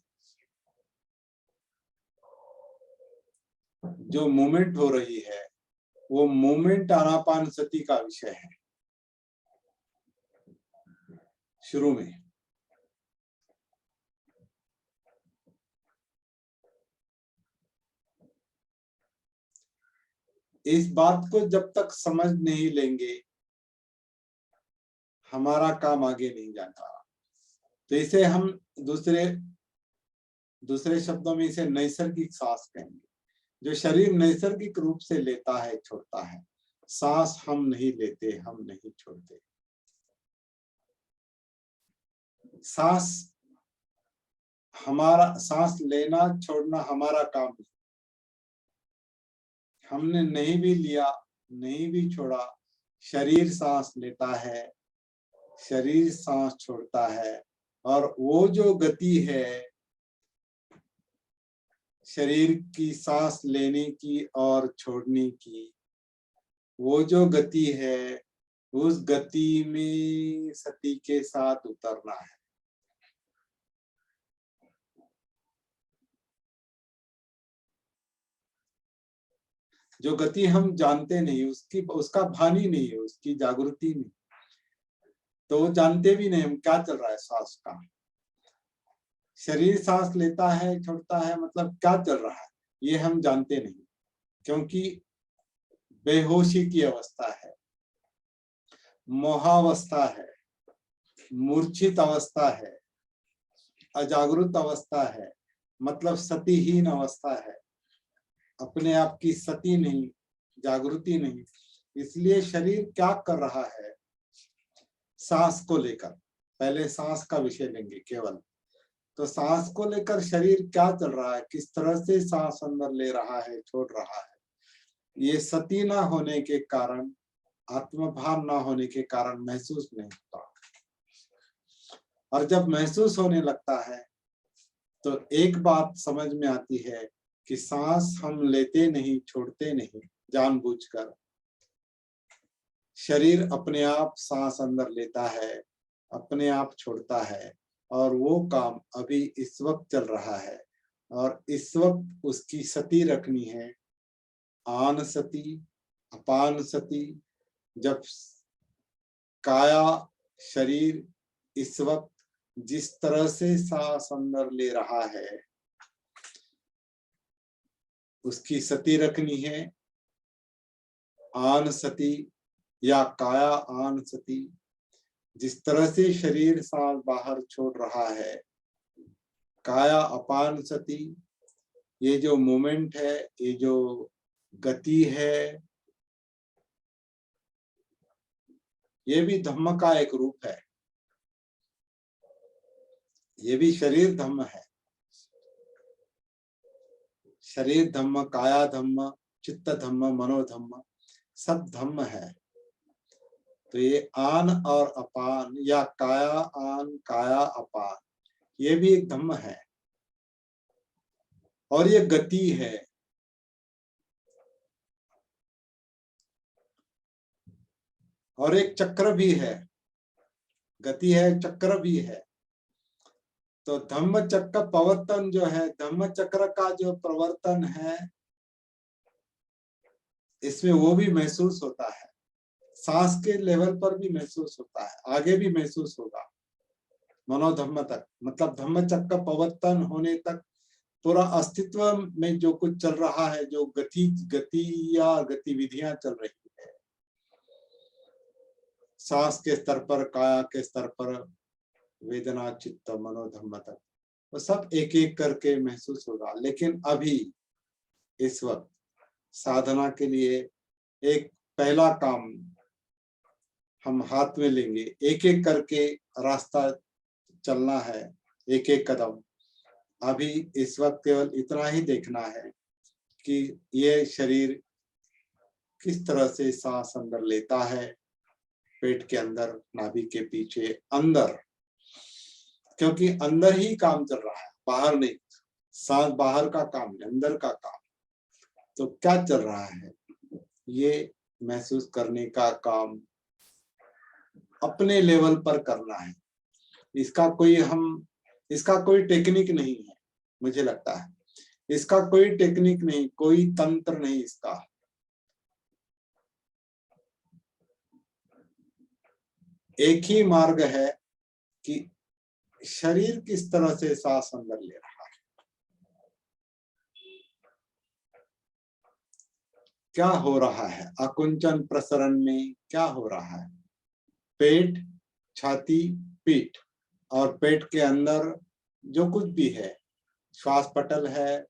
जो मूवमेंट हो रही है, वो मूवमेंट आनापानसति का विषय है। शुरू में इस बात को जब तक समझ नहीं लेंगे, हमारा काम आगे नहीं जाता। तो इसे हम दूसरे शब्दों में इसे नैसर्गिक सांस कहेंगे। जो शरीर नैसर्गिक रूप से लेता है, छोड़ता है। सांस हम नहीं लेते, हम नहीं छोड़ते। सांस लेना छोड़ना हमारा काम नहीं। हमने नहीं भी लिया, नहीं भी छोड़ा, शरीर सांस लेता है, शरीर सांस छोड़ता है। और वो जो गति है शरीर की सांस लेने की और छोड़ने की, वो जो गति है, उस गति में सती के साथ उतरना है। जो गति हम जानते नहीं, उसका भान ही नहीं है, उसकी जागृति नहीं, तो वो जानते भी नहीं हम क्या चल रहा है सांस का। शरीर सांस लेता है, छोड़ता है, मतलब क्या चल रहा है ये हम जानते नहीं, क्योंकि बेहोशी की अवस्था है, मोहावस्था है, मूर्छित अवस्था है, अजागृत अवस्था है, मतलब सतीहीन अवस्था है। अपने आप की सती नहीं, जागृति नहीं। इसलिए शरीर क्या कर रहा है सांस को लेकर, पहले सांस का विषय लेंगे केवल। तो सांस को लेकर शरीर क्या चल रहा है, किस तरह से सांस अंदर ले रहा है, छोड़ रहा है, ये सती ना होने के कारण, आत्मभान ना होने के कारण महसूस नहीं होता। और जब महसूस होने लगता है तो एक बात समझ में आती है कि सांस हम लेते नहीं, छोड़ते नहीं जानबूझकर। शरीर अपने आप सांस अंदर लेता है, अपने आप छोड़ता है, और वो काम अभी इस वक्त चल रहा है। और इस वक्त उसकी सती रखनी है, आन सती, अपान सती। जब काया शरीर इस वक्त जिस तरह से सांस अंदर ले रहा है, उसकी सती रखनी है, आन सती या काया आन सती। जिस तरह से शरीर सांस बाहर छोड़ रहा है, काया अपान सती। ये जो मोमेंट है, ये जो गति है, ये भी धम्म का एक रूप है। ये भी शरीर धम्म है। शरीर धम्म, काया धम्म, चित्त धम्म, मनो धम्म, सब धम्म है। तो ये आन और अपान या काया आन काया अपान, ये भी एक धम्म है और ये गति है। और एक चक्र भी है, गति है, चक्र भी है। तो धम्म चक्र प्रवर्तन जो है, धम्म चक्र का जो प्रवर्तन है, इसमें वो भी महसूस होता है। सांस के लेवल पर भी महसूस होता है, आगे भी महसूस होगा मनोधम्म तक। मतलब धम्म चक्र प्रवर्तन होने तक पूरा अस्तित्व में जो कुछ चल रहा है, जो गति या गतिविधियां चल रही है, सांस के स्तर पर, काया के स्तर पर, वेदना, चित्त, मनोधम्म तक, वो सब एक एक करके महसूस होगा। लेकिन अभी इस वक्त साधना के लिए एक पहला काम हम हाथ में लेंगे, एक एक करके रास्ता चलना है, एक एक कदम। अभी इस वक्त केवल इतना ही देखना है कि ये शरीर किस तरह से सांस अंदर लेता है, पेट के अंदर, नाभि के पीछे, अंदर। क्योंकि अंदर ही काम चल रहा है, बाहर नहीं। सांस बाहर का काम है, अंदर का काम। तो क्या चल रहा है, ये महसूस करने का काम अपने लेवल पर करना है। इसका कोई टेक्निक नहीं है, मुझे लगता है। इसका कोई टेक्निक नहीं, कोई तंत्र नहीं इसका। एक ही मार्ग है कि शरीर किस तरह से सांस अंदर ले रहा है, क्या हो रहा है आकुंचन प्रसरण में, क्या हो रहा है। पेट, छाती, पीठ, और पेट के अंदर जो कुछ भी है, श्वास पटल है,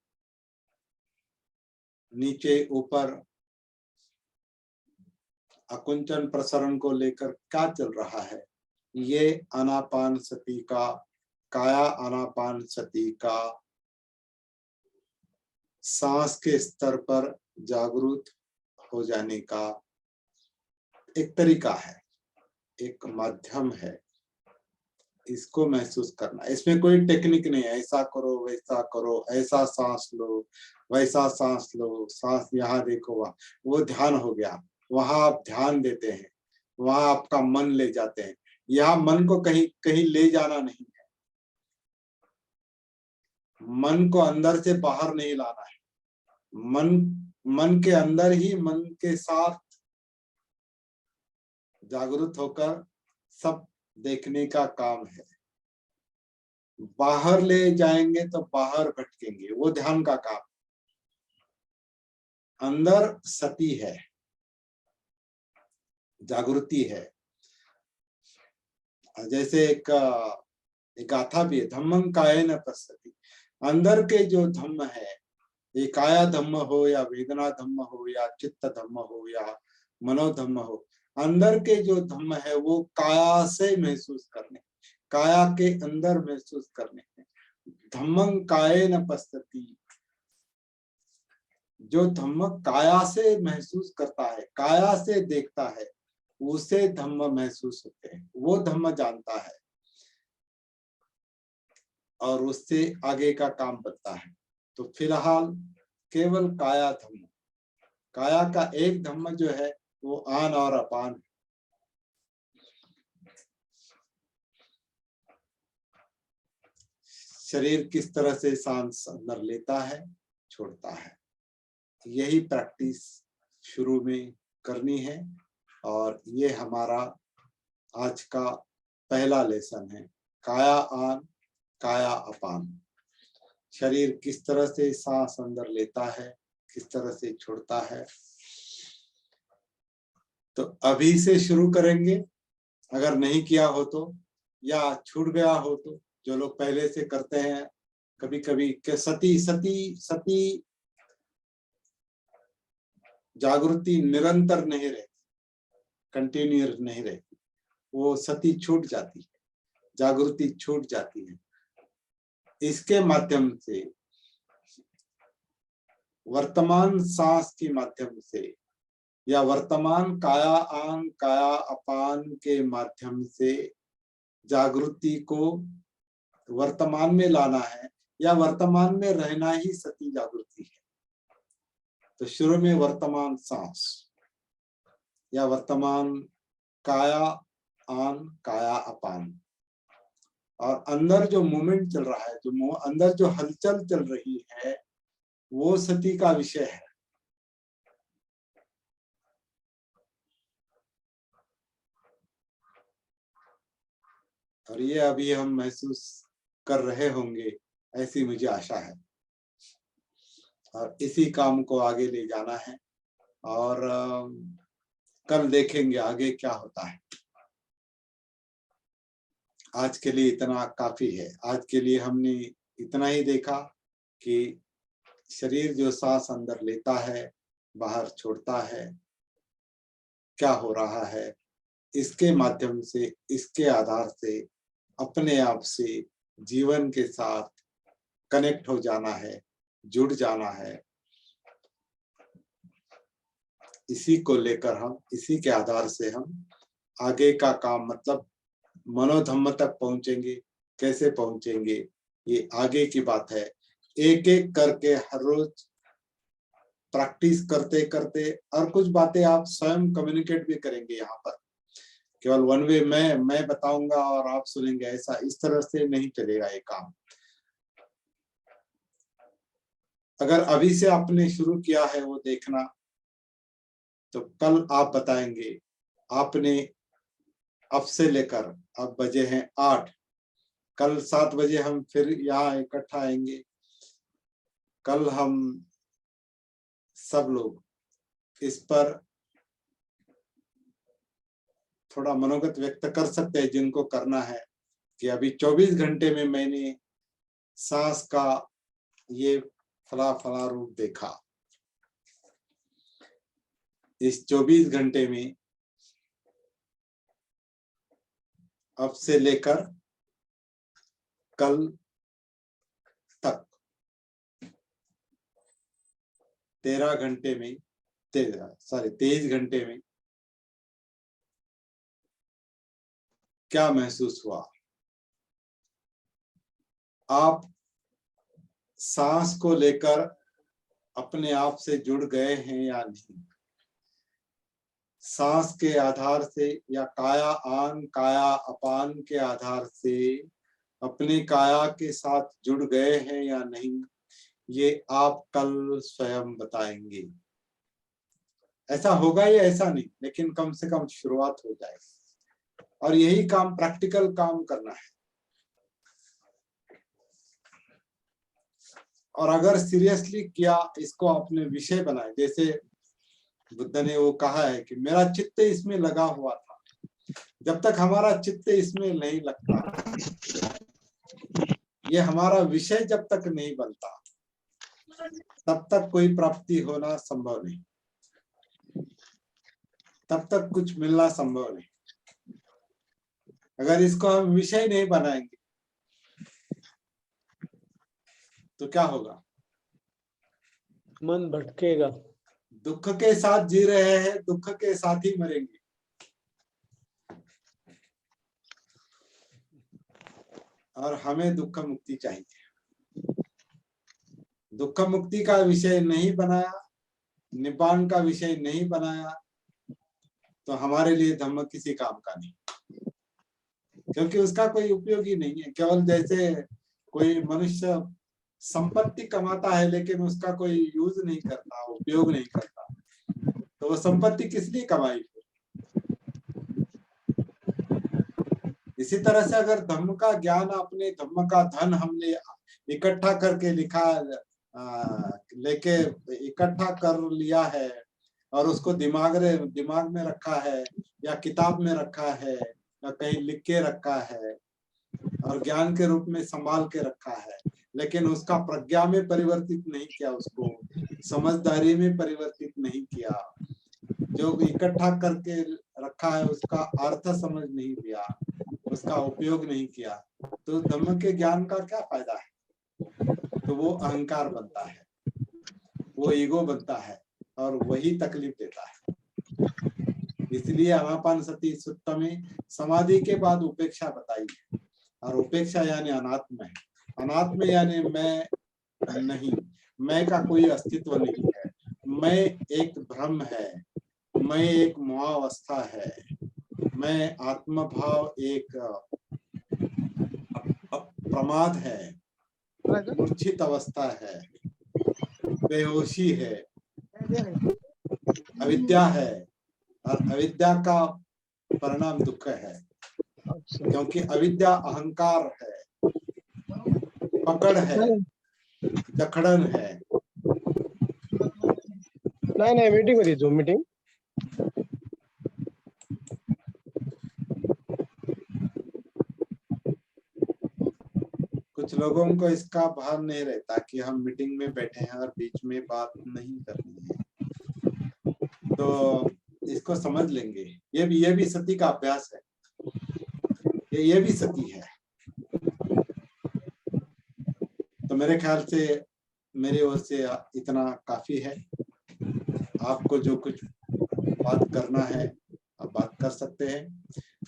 नीचे ऊपर, आकुंचन प्रसरण को लेकर क्या चल रहा है, ये आनापान सती का, काया आनापान सती का सांस के स्तर पर जागरूक हो जाने का एक तरीका है, एक माध्यम है। इसको महसूस करना, इसमें कोई टेक्निक नहीं है, ऐसा करो, वैसा करो, ऐसा सांस लो, वैसा सांस लो, सांस यहाँ देखो, वहाँ। वो ध्यान हो गया, वहां आप ध्यान देते हैं, वहां आपका मन ले जाते हैं। यहाँ मन को कहीं कहीं ले जाना नहीं है, मन को अंदर से बाहर नहीं लाना है। मन के अंदर ही मन के साथ जागरूक होकर सब देखने का काम है। बाहर ले जाएंगे तो बाहर भटकेंगे, वो ध्यान का काम। अंदर सती है, जागृति है। जैसे एक गाथा भी है, धम्मं कायेन पश्यति। अंदर के जो धम्म है, ये काया धम्म हो या वेदना धम्म हो या चित्त धम्म हो या मनोधम्म हो, अंदर के जो धम्म है वो काया से महसूस करने, काया के अंदर महसूस करने हैं। धम्मं कायेन पश्यति, जो धम्म काया से महसूस करता है, काया से देखता है, उसे धम्म महसूस होते हैं, वो धम्म जानता है और उससे आगे का काम बनता है। तो फिलहाल केवल काया धम्म, काया का एक धम्म जो है वो आन और अपान है। शरीर किस तरह से सांस अंदर लेता है, छोड़ता है, यही प्रैक्टिस शुरू में करनी है। और ये हमारा आज का पहला लेसन है, काया आन काया अपान। शरीर किस तरह से सांस अंदर लेता है, किस तरह से छोड़ता है। तो अभी से शुरू करेंगे, अगर नहीं किया हो तो, या छूट गया हो तो, जो लोग पहले से करते हैं कभी कभी के सती सती सती जागृति निरंतर नहीं रहती, कंटिन्यू नहीं रहती, वो सती छूट जाती है, जागृति छूट जाती है। इसके माध्यम से, वर्तमान सांस के माध्यम से या वर्तमान काया आन काया अपान के माध्यम से जागृति को वर्तमान में लाना है, या वर्तमान में रहना ही सती जागृति है। तो शुरू में वर्तमान सांस या वर्तमान काया आन काया अपान, और अंदर जो मूवमेंट चल रहा है, जो अंदर जो हलचल चल रही है, वो सती का विषय है। और ये अभी हम महसूस कर रहे होंगे, ऐसी मुझे आशा है। और इसी काम को आगे ले जाना है, और कल देखेंगे आगे क्या होता है। आज के लिए इतना काफी है। आज के लिए हमने इतना ही देखा कि शरीर जो सांस अंदर लेता है, बाहर छोड़ता है, क्या हो रहा है, इसके माध्यम से, इसके आधार से अपने आप से जीवन के साथ कनेक्ट हो जाना है, जुड़ जाना है। इसी को लेकर हम, इसी के आधार से हम आगे का काम, मतलब मनोधम्म तक पहुंचेंगे। कैसे पहुंचेंगे, ये आगे की बात है। एक एक करके हर रोज प्रैक्टिस करते करते, और कुछ बातें आप स्वयं कम्युनिकेट भी करेंगे। यहाँ पर केवल वन वे मैं बताऊंगा और आप सुनेंगे, ऐसा इस तरह से नहीं चलेगा ये काम। अगर अभी से आपने शुरू किया है वो देखना, तो कल आप बताएंगे आपने अब से लेकर, अब बजे हैं 8, कल 7 बजे हम फिर यहाँ इकट्ठा आएंगे। कल हम सब लोग इस पर थोड़ा मनोगत व्यक्त कर सकते हैं, जिनको करना है, कि अभी 24 घंटे में मैंने सांस का ये फला फला रूप देखा। इस 24 घंटे में अब से लेकर कल तक 23 घंटे में क्या महसूस हुआ। आप सांस को लेकर अपने आप से जुड़ गए हैं या नहीं। सांस के आधार से या काया आन काया अपान के आधार से अपनी काया के साथ जुड़ गए हैं या नहीं, ये आप कल स्वयं बताएंगे। ऐसा होगा या ऐसा नहीं, लेकिन कम से कम शुरुआत हो जाएगी। और यही काम, प्रैक्टिकल काम करना है। और अगर सीरियसली किया, इसको अपने विषय बनाए। जैसे बुद्ध ने वो कहा है कि मेरा चित्त इसमें लगा हुआ था। जब तक हमारा चित्त इसमें नहीं लगता, ये हमारा विषय जब तक नहीं बनता, तब तक कोई प्राप्ति होना संभव नहीं, तब तक कुछ मिलना संभव नहीं। अगर इसको हम विषय नहीं बनाएंगे तो क्या होगा? मन भटकेगा। दुख के साथ जी रहे हैं, दुख के साथ ही मरेंगे। और हमें दुख मुक्ति चाहिए। दुख मुक्ति का विषय नहीं बनाया, निब्बान का विषय नहीं बनाया, तो हमारे लिए धम्म किसी काम का नहीं, क्योंकि उसका कोई उपयोग ही नहीं है। केवल जैसे कोई मनुष्य संपत्ति कमाता है लेकिन उसका कोई यूज नहीं करता, उपयोग नहीं करता, तो वो संपत्ति किस लिए कमाई? इसी तरह से अगर धम्म का ज्ञान, अपने धम्म का धन हमने इकट्ठा करके लेके इकट्ठा कर लिया है और उसको दिमाग में रखा है, या किताब में रखा है, या कहीं लिख के रखा है और ज्ञान के रूप में संभाल के रखा है, लेकिन उसका प्रज्ञा में परिवर्तित नहीं किया, उसको समझदारी में परिवर्तित नहीं किया, जो इकट्ठा करके रखा है उसका अर्थ समझ नहीं लिया, उसका उपयोग नहीं किया, तो धम्म के ज्ञान का क्या फायदा है? तो वो अहंकार बनता है, वो ईगो बनता है और वही तकलीफ देता है। इसलिए आनापानसति सूत्र में समाधि के बाद उपेक्षा बताई है, और उपेक्षा यानी अनात्म है। अनात्म यानी मैं नहीं, मैं का कोई अस्तित्व नहीं है, मैं एक भ्रम है, मैं एक मोहावस्था है, मैं आत्मभाव एक प्रमाद है, मूर्छित अवस्था है, बेहोशी है, अविद्या है, और अविद्या का परिणाम दुख है, क्योंकि अविद्या अहंकार है, पकड़ है, जकड़न है। नहीं मीटिंग में जूम मीटिंग। कुछ लोगों को इसका भान नहीं रहता कि हम मीटिंग में बैठे हैं और बीच में बात नहीं करनी है, तो इसको समझ लेंगे। ये भी सती का अभ्यास है, ये भी सती है। तो मेरे ख्याल से मेरी ओर से इतना काफी है। आपको जो कुछ बात करना है आप बात कर सकते हैं।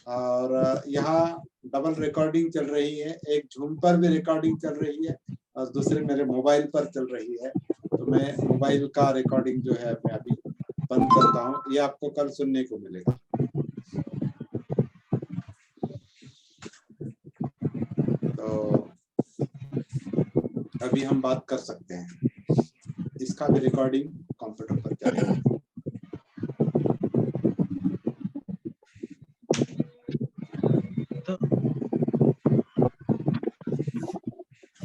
और यहाँ डबल रिकॉर्डिंग चल रही है, एक झूम पर भी रिकॉर्डिंग चल रही है और दूसरे मेरे मोबाइल पर चल रही है। तो मैं मोबाइल का रिकॉर्डिंग जो है मैं अभी बंद करता हूँ, ये आपको कल सुनने को मिलेगा। तो अभी हम बात कर सकते हैं, इसका भी रिकॉर्डिंग कंप्यूटर पर चलेगा।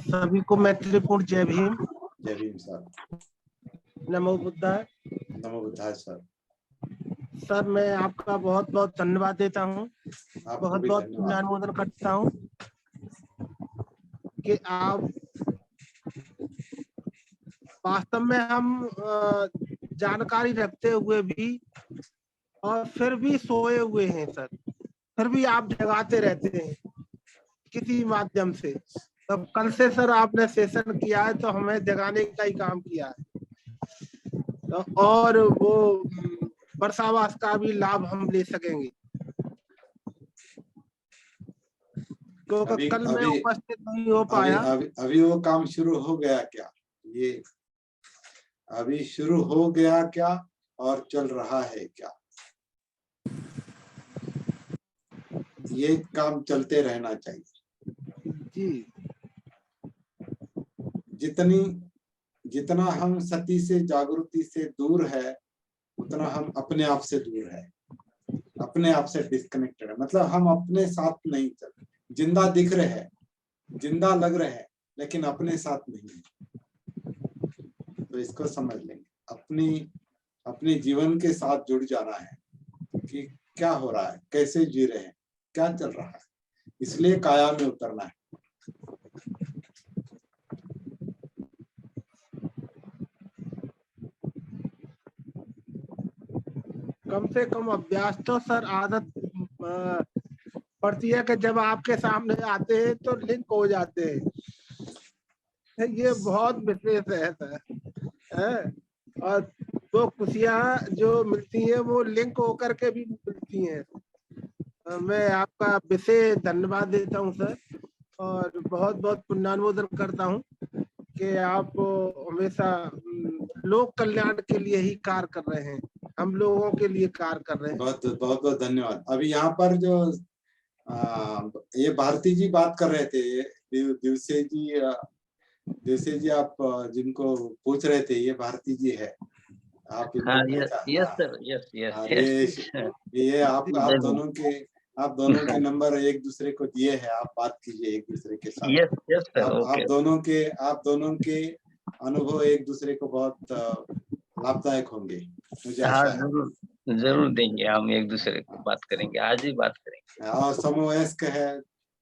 सभी को मैत्रीपूर्ण जय भीम। जय भीम सर। नमो बुद्धाय। नमो बुद्धाय सर। सर मैं आपका बहुत बहुत धन्यवाद देता हूँ, बहुत बहुत पुण्यानुमोदन करता हूँ कि आप वास्तव में हम जानकारी रखते हुए भी और फिर भी सोए हुए हैं सर, फिर भी आप जगाते रहते हैं किसी माध्यम से। तो कल से सर आपने सेशन किया है तो हमें जगाने का ही काम किया है, तो और वो वर्षावास का भी लाभ हम ले सकेंगे, क्योंकि कल मैं उपस्थित नहीं हो पाया। अभी वो काम शुरू हो गया क्या? ये अभी शुरू हो गया क्या और चल रहा है क्या? ये काम चलते रहना चाहिए जी। जितना हम सती से, जागृति से दूर है, उतना हम अपने आप से दूर है, अपने आप से डिस्कनेक्टेड है। मतलब हम अपने साथ नहीं चल, जिंदा दिख रहे हैं, जिंदा लग रहे हैं, लेकिन अपने साथ नहीं है। तो इसको समझ लेंगे, अपने जीवन के साथ जुड़ जाना है कि क्या हो रहा है, कैसे जी रहे हैं, क्या चल रहा है। इसलिए काया में उतरना है। कम से कम अभ्यास तो सर आदत पड़ती है कि जब आपके सामने आते हैं तो लिंक हो जाते हैं। ये बहुत विशेष है सर, और वो खुशियाँ जो मिलती हैं वो लिंक होकर के भी मिलती हैं। मैं आपका विशेष धन्यवाद देता हूँ सर, और बहुत बहुत पुण्यानुमोदन करता हूँ कि आप हमेशा लोक कल्याण के लिए ही कार्य कर रहे हैं, हम लोगों के लिए कार्य कर रहे हैं। बहुत बहुत बहुत धन्यवाद। अभी यहाँ पर जो ये भारती जी बात कर रहे थे, दिवसे जी आप जिनको पूछ रहे थे, ये भारती जी है, आप इनको यस सर, यस ये आप दोनों के नंबर एक दूसरे को दिए हैं, आप बात कीजिए एक दूसरे के साथ। यस सर, आप दोनों के अनुभव एक दूसरे को बहुत लाभदायक होंगे, मुझे आशा है। जरूर देंगे, हम एक दूसरे को बात करेंगे, आज ही बात करेंगे। और समवयस्क है,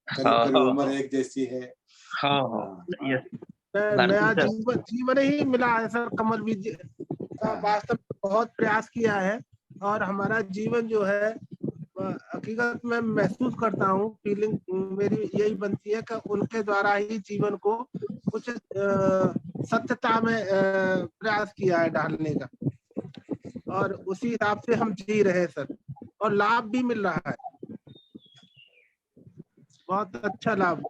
करीब उम्र एक जैसी है। नया जीवन ही मिला है सर, कमलवीर जी का वास्तव में बहुत प्रयास किया है, और हमारा जीवन जो है हकीकत में महसूस करता हूँ, फीलिंग मेरी यही बनती है कि उनके द्वारा ही जीवन को कुछ सत्यता में प्रयास किया है डालने का, और उसी हिसाब से हम जी रहे हैं सर, और लाभ भी मिल रहा है, बहुत अच्छा लाभ।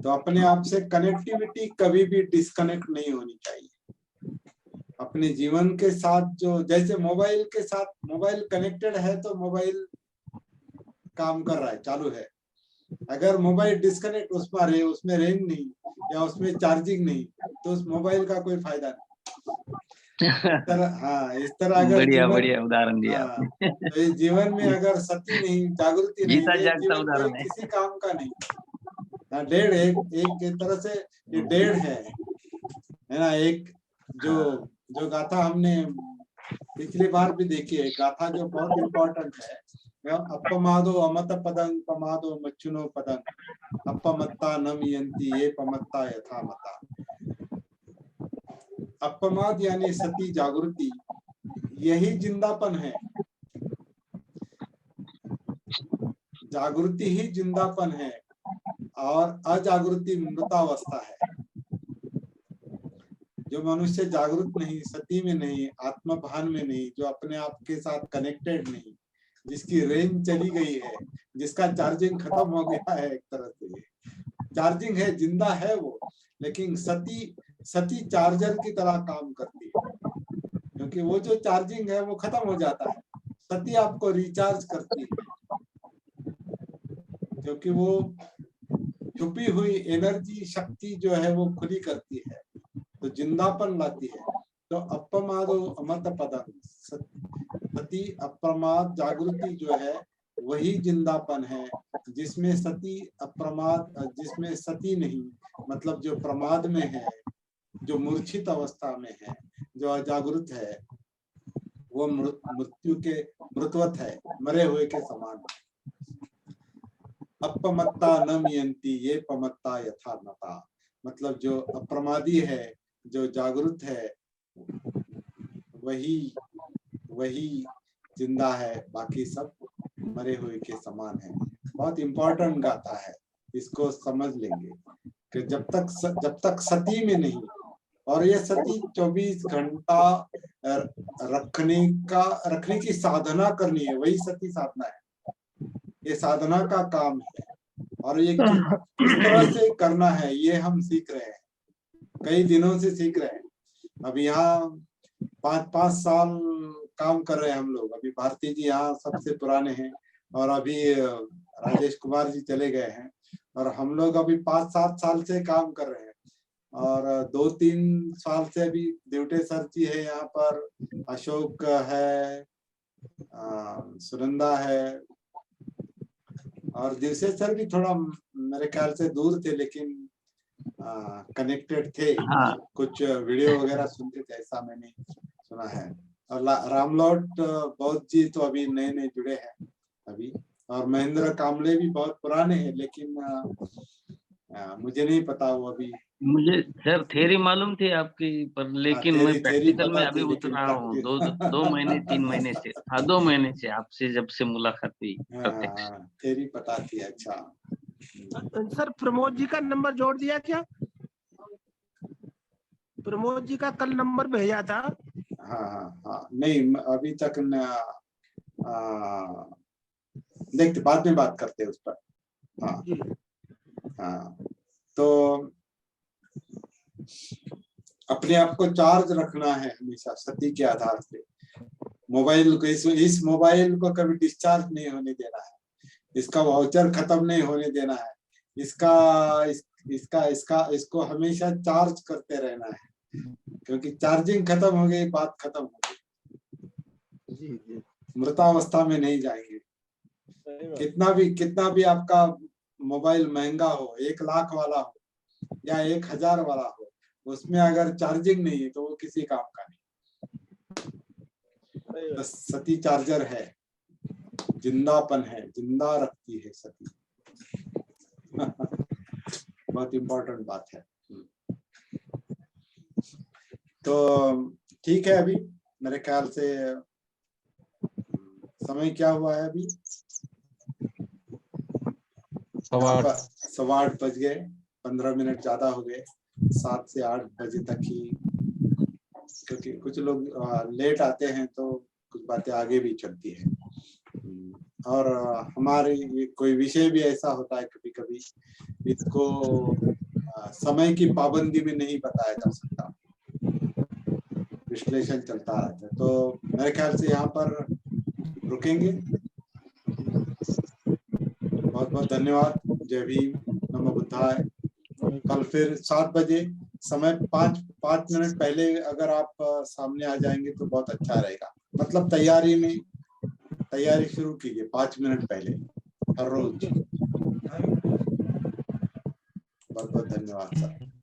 तो अपने आप से कनेक्टिविटी कभी भी डिस्कनेक्ट नहीं होनी चाहिए। अपने जीवन के साथ जो, जैसे मोबाइल के साथ, मोबाइल कनेक्टेड है तो मोबाइल काम कर रहा है, चालू है। अगर मोबाइल डिस्कनेक्ट, उसमें रेंज नहीं या उसमें चार्जिंग नहीं, तो उस मोबाइल का कोई फायदा नहीं। इस तरह अगर बढ़िया उदाहरण दिया आपने। तो इस जीवन में अगर सती नहीं, जागृति नहीं, जीवन कोई किसी काम का नहीं। डेढ़ एक तरह से ये डेढ़ है ना। एक जो गाथा हमने पिछली बार भी देखी है, गाथा जो बहुत इम्पोर्टेंट है, अपमादो अमत पदं पमादो मच्छुनो पदं अपमत्ता न मियंती ये पमत्ता यथा मता। अपमाद यानी सती जागृति, यही जिंदापन है। जागृति ही जिंदापन है और अजागृति मृतावस्था है। जो मनुष्य जागृत नहीं, सती में नहीं, आत्मभान में नहीं, जो अपने आप के साथ कनेक्टेड नहीं, जिसकी रेंज चली गई है, जिसका चार्जिंग खत्म हो गया है, एक तरह से चार्जिंग है, जिंदा है वो, लेकिन सती चार्जर की तरह काम करती है, क्योंकि वो जो चार्जिंग है वो खत्म हो जाता है, सती आपको रिचार्ज करती है, क्योंकि वो छुपी हुई एनर्जी, शक्ति जो है वो खुली करती है, तो जिंदापन लाती है। तो अपमादो अमत पदं, सती अप्रमाद जागृति जो है वही जिंदापन है, जिसमें सती अप्रमाद, जिसमें सती नहीं, मतलब जो प्रमाद में है, जो मूर्छित अवस्था में है, जो अजागृत है, वो मृत्यु के मृतवत है, मरे हुए के समान। अपमत्ता न मियंती ये पमत्ता यथा मता, मतलब जो अप्रमादी है, जो जागृत है, वही जिंदा है, बाकी सब मरे हुए के समान है। बहुत इंपॉर्टेंट गाथा है, इसको समझ लेंगे कि जब तक सती में नहीं, और ये सती 24 घंटा रखने की साधना करनी है, वही सती साधना है, ये साधना का काम है, और ये किस तरह से करना है ये हम सीख रहे हैं, कई दिनों से सीख रहे हैं। अभी यहाँ 5 साल काम कर रहे हैं हम लोग। अभी भारती जी यहाँ सबसे पुराने हैं, और अभी राजेश कुमार जी चले गए हैं, और हम लोग अभी 5-7 साल से काम कर रहे हैं, और 2-3 साल से अभी देवटे सर जी है यहाँ पर, अशोक है, सुनंदा है, और दिवसे सर भी थोड़ा मेरे ख्याल से दूर थे, लेकिन कनेक्टेड थे। कुछ वीडियो वगैरह सुनते थे, ऐसा मैंने सुना है। और रामलॉट बौद्ध जी तो अभी नए जुड़े हैं अभी, और महेंद्र कामले भी बहुत पुराने हैं, लेकिन मुझे नहीं पता वो अभी। मुझे सर थ्योरी मालूम थी आपकी, पर लेकिन मैं प्रैक्टिकल में अभी उतर रहा हूँ 2 महीने 3 महीने से। 2 महीने से आपसे जब से मुलाकात हुई प्रत्यक्ष। थ्योरी पता थी। अच्छा सर, प्रमोद जी का नंबर जोड़ दिया क्या? प्रमोद जी का कल नंबर भेजा था। हाँ, नहीं अभी तक देखते, बाद में बात करते हैं उस पर। हाँ, तो अपने आप को चार्ज रखना है हमेशा सती के आधार से। मोबाइल को, इस मोबाइल को कभी डिस्चार्ज नहीं होने देना है, इसका वाउचर खत्म नहीं होने देना है, इसको हमेशा चार्ज करते रहना है, क्योंकि चार्जिंग खत्म हो गई बात खत्म हो गई, जी जी मृतावस्था में नहीं जाएंगे। कितना भी आपका मोबाइल महंगा हो, 1 लाख वाला हो या 1000 वाला हो, उसमें अगर चार्जिंग नहीं है तो वो किसी काम का नहीं। तो सती चार्जर है, जिंदापन है, जिंदा रखती है सती। बहुत इंपॉर्टेंट बात है। तो ठीक है, अभी मेरे ख्याल से समय क्या हुआ है अभी? 8:15 बज गए, 15 मिनट ज्यादा हो गए। 7 से 8 बजे तक ही, क्योंकि कुछ लोग लेट आते हैं तो कुछ बातें आगे भी चलती है। और हमारे कोई विषय भी ऐसा होता है कभी कभी इसको समय की पाबंदी में नहीं बताया जा सकता, विश्लेषण चलता रहता है। तो मेरे ख्याल से यहाँ पर रुकेंगे। बहुत बहुत धन्यवाद। जय भीम, नमो बुद्धाय। कल फिर 7 बजे, समय 5 मिनट पहले अगर आप सामने आ जाएंगे तो बहुत अच्छा रहेगा। मतलब तैयारी शुरू कीजिए 5 मिनट पहले हर रोज। बहुत बहुत धन्यवाद सर।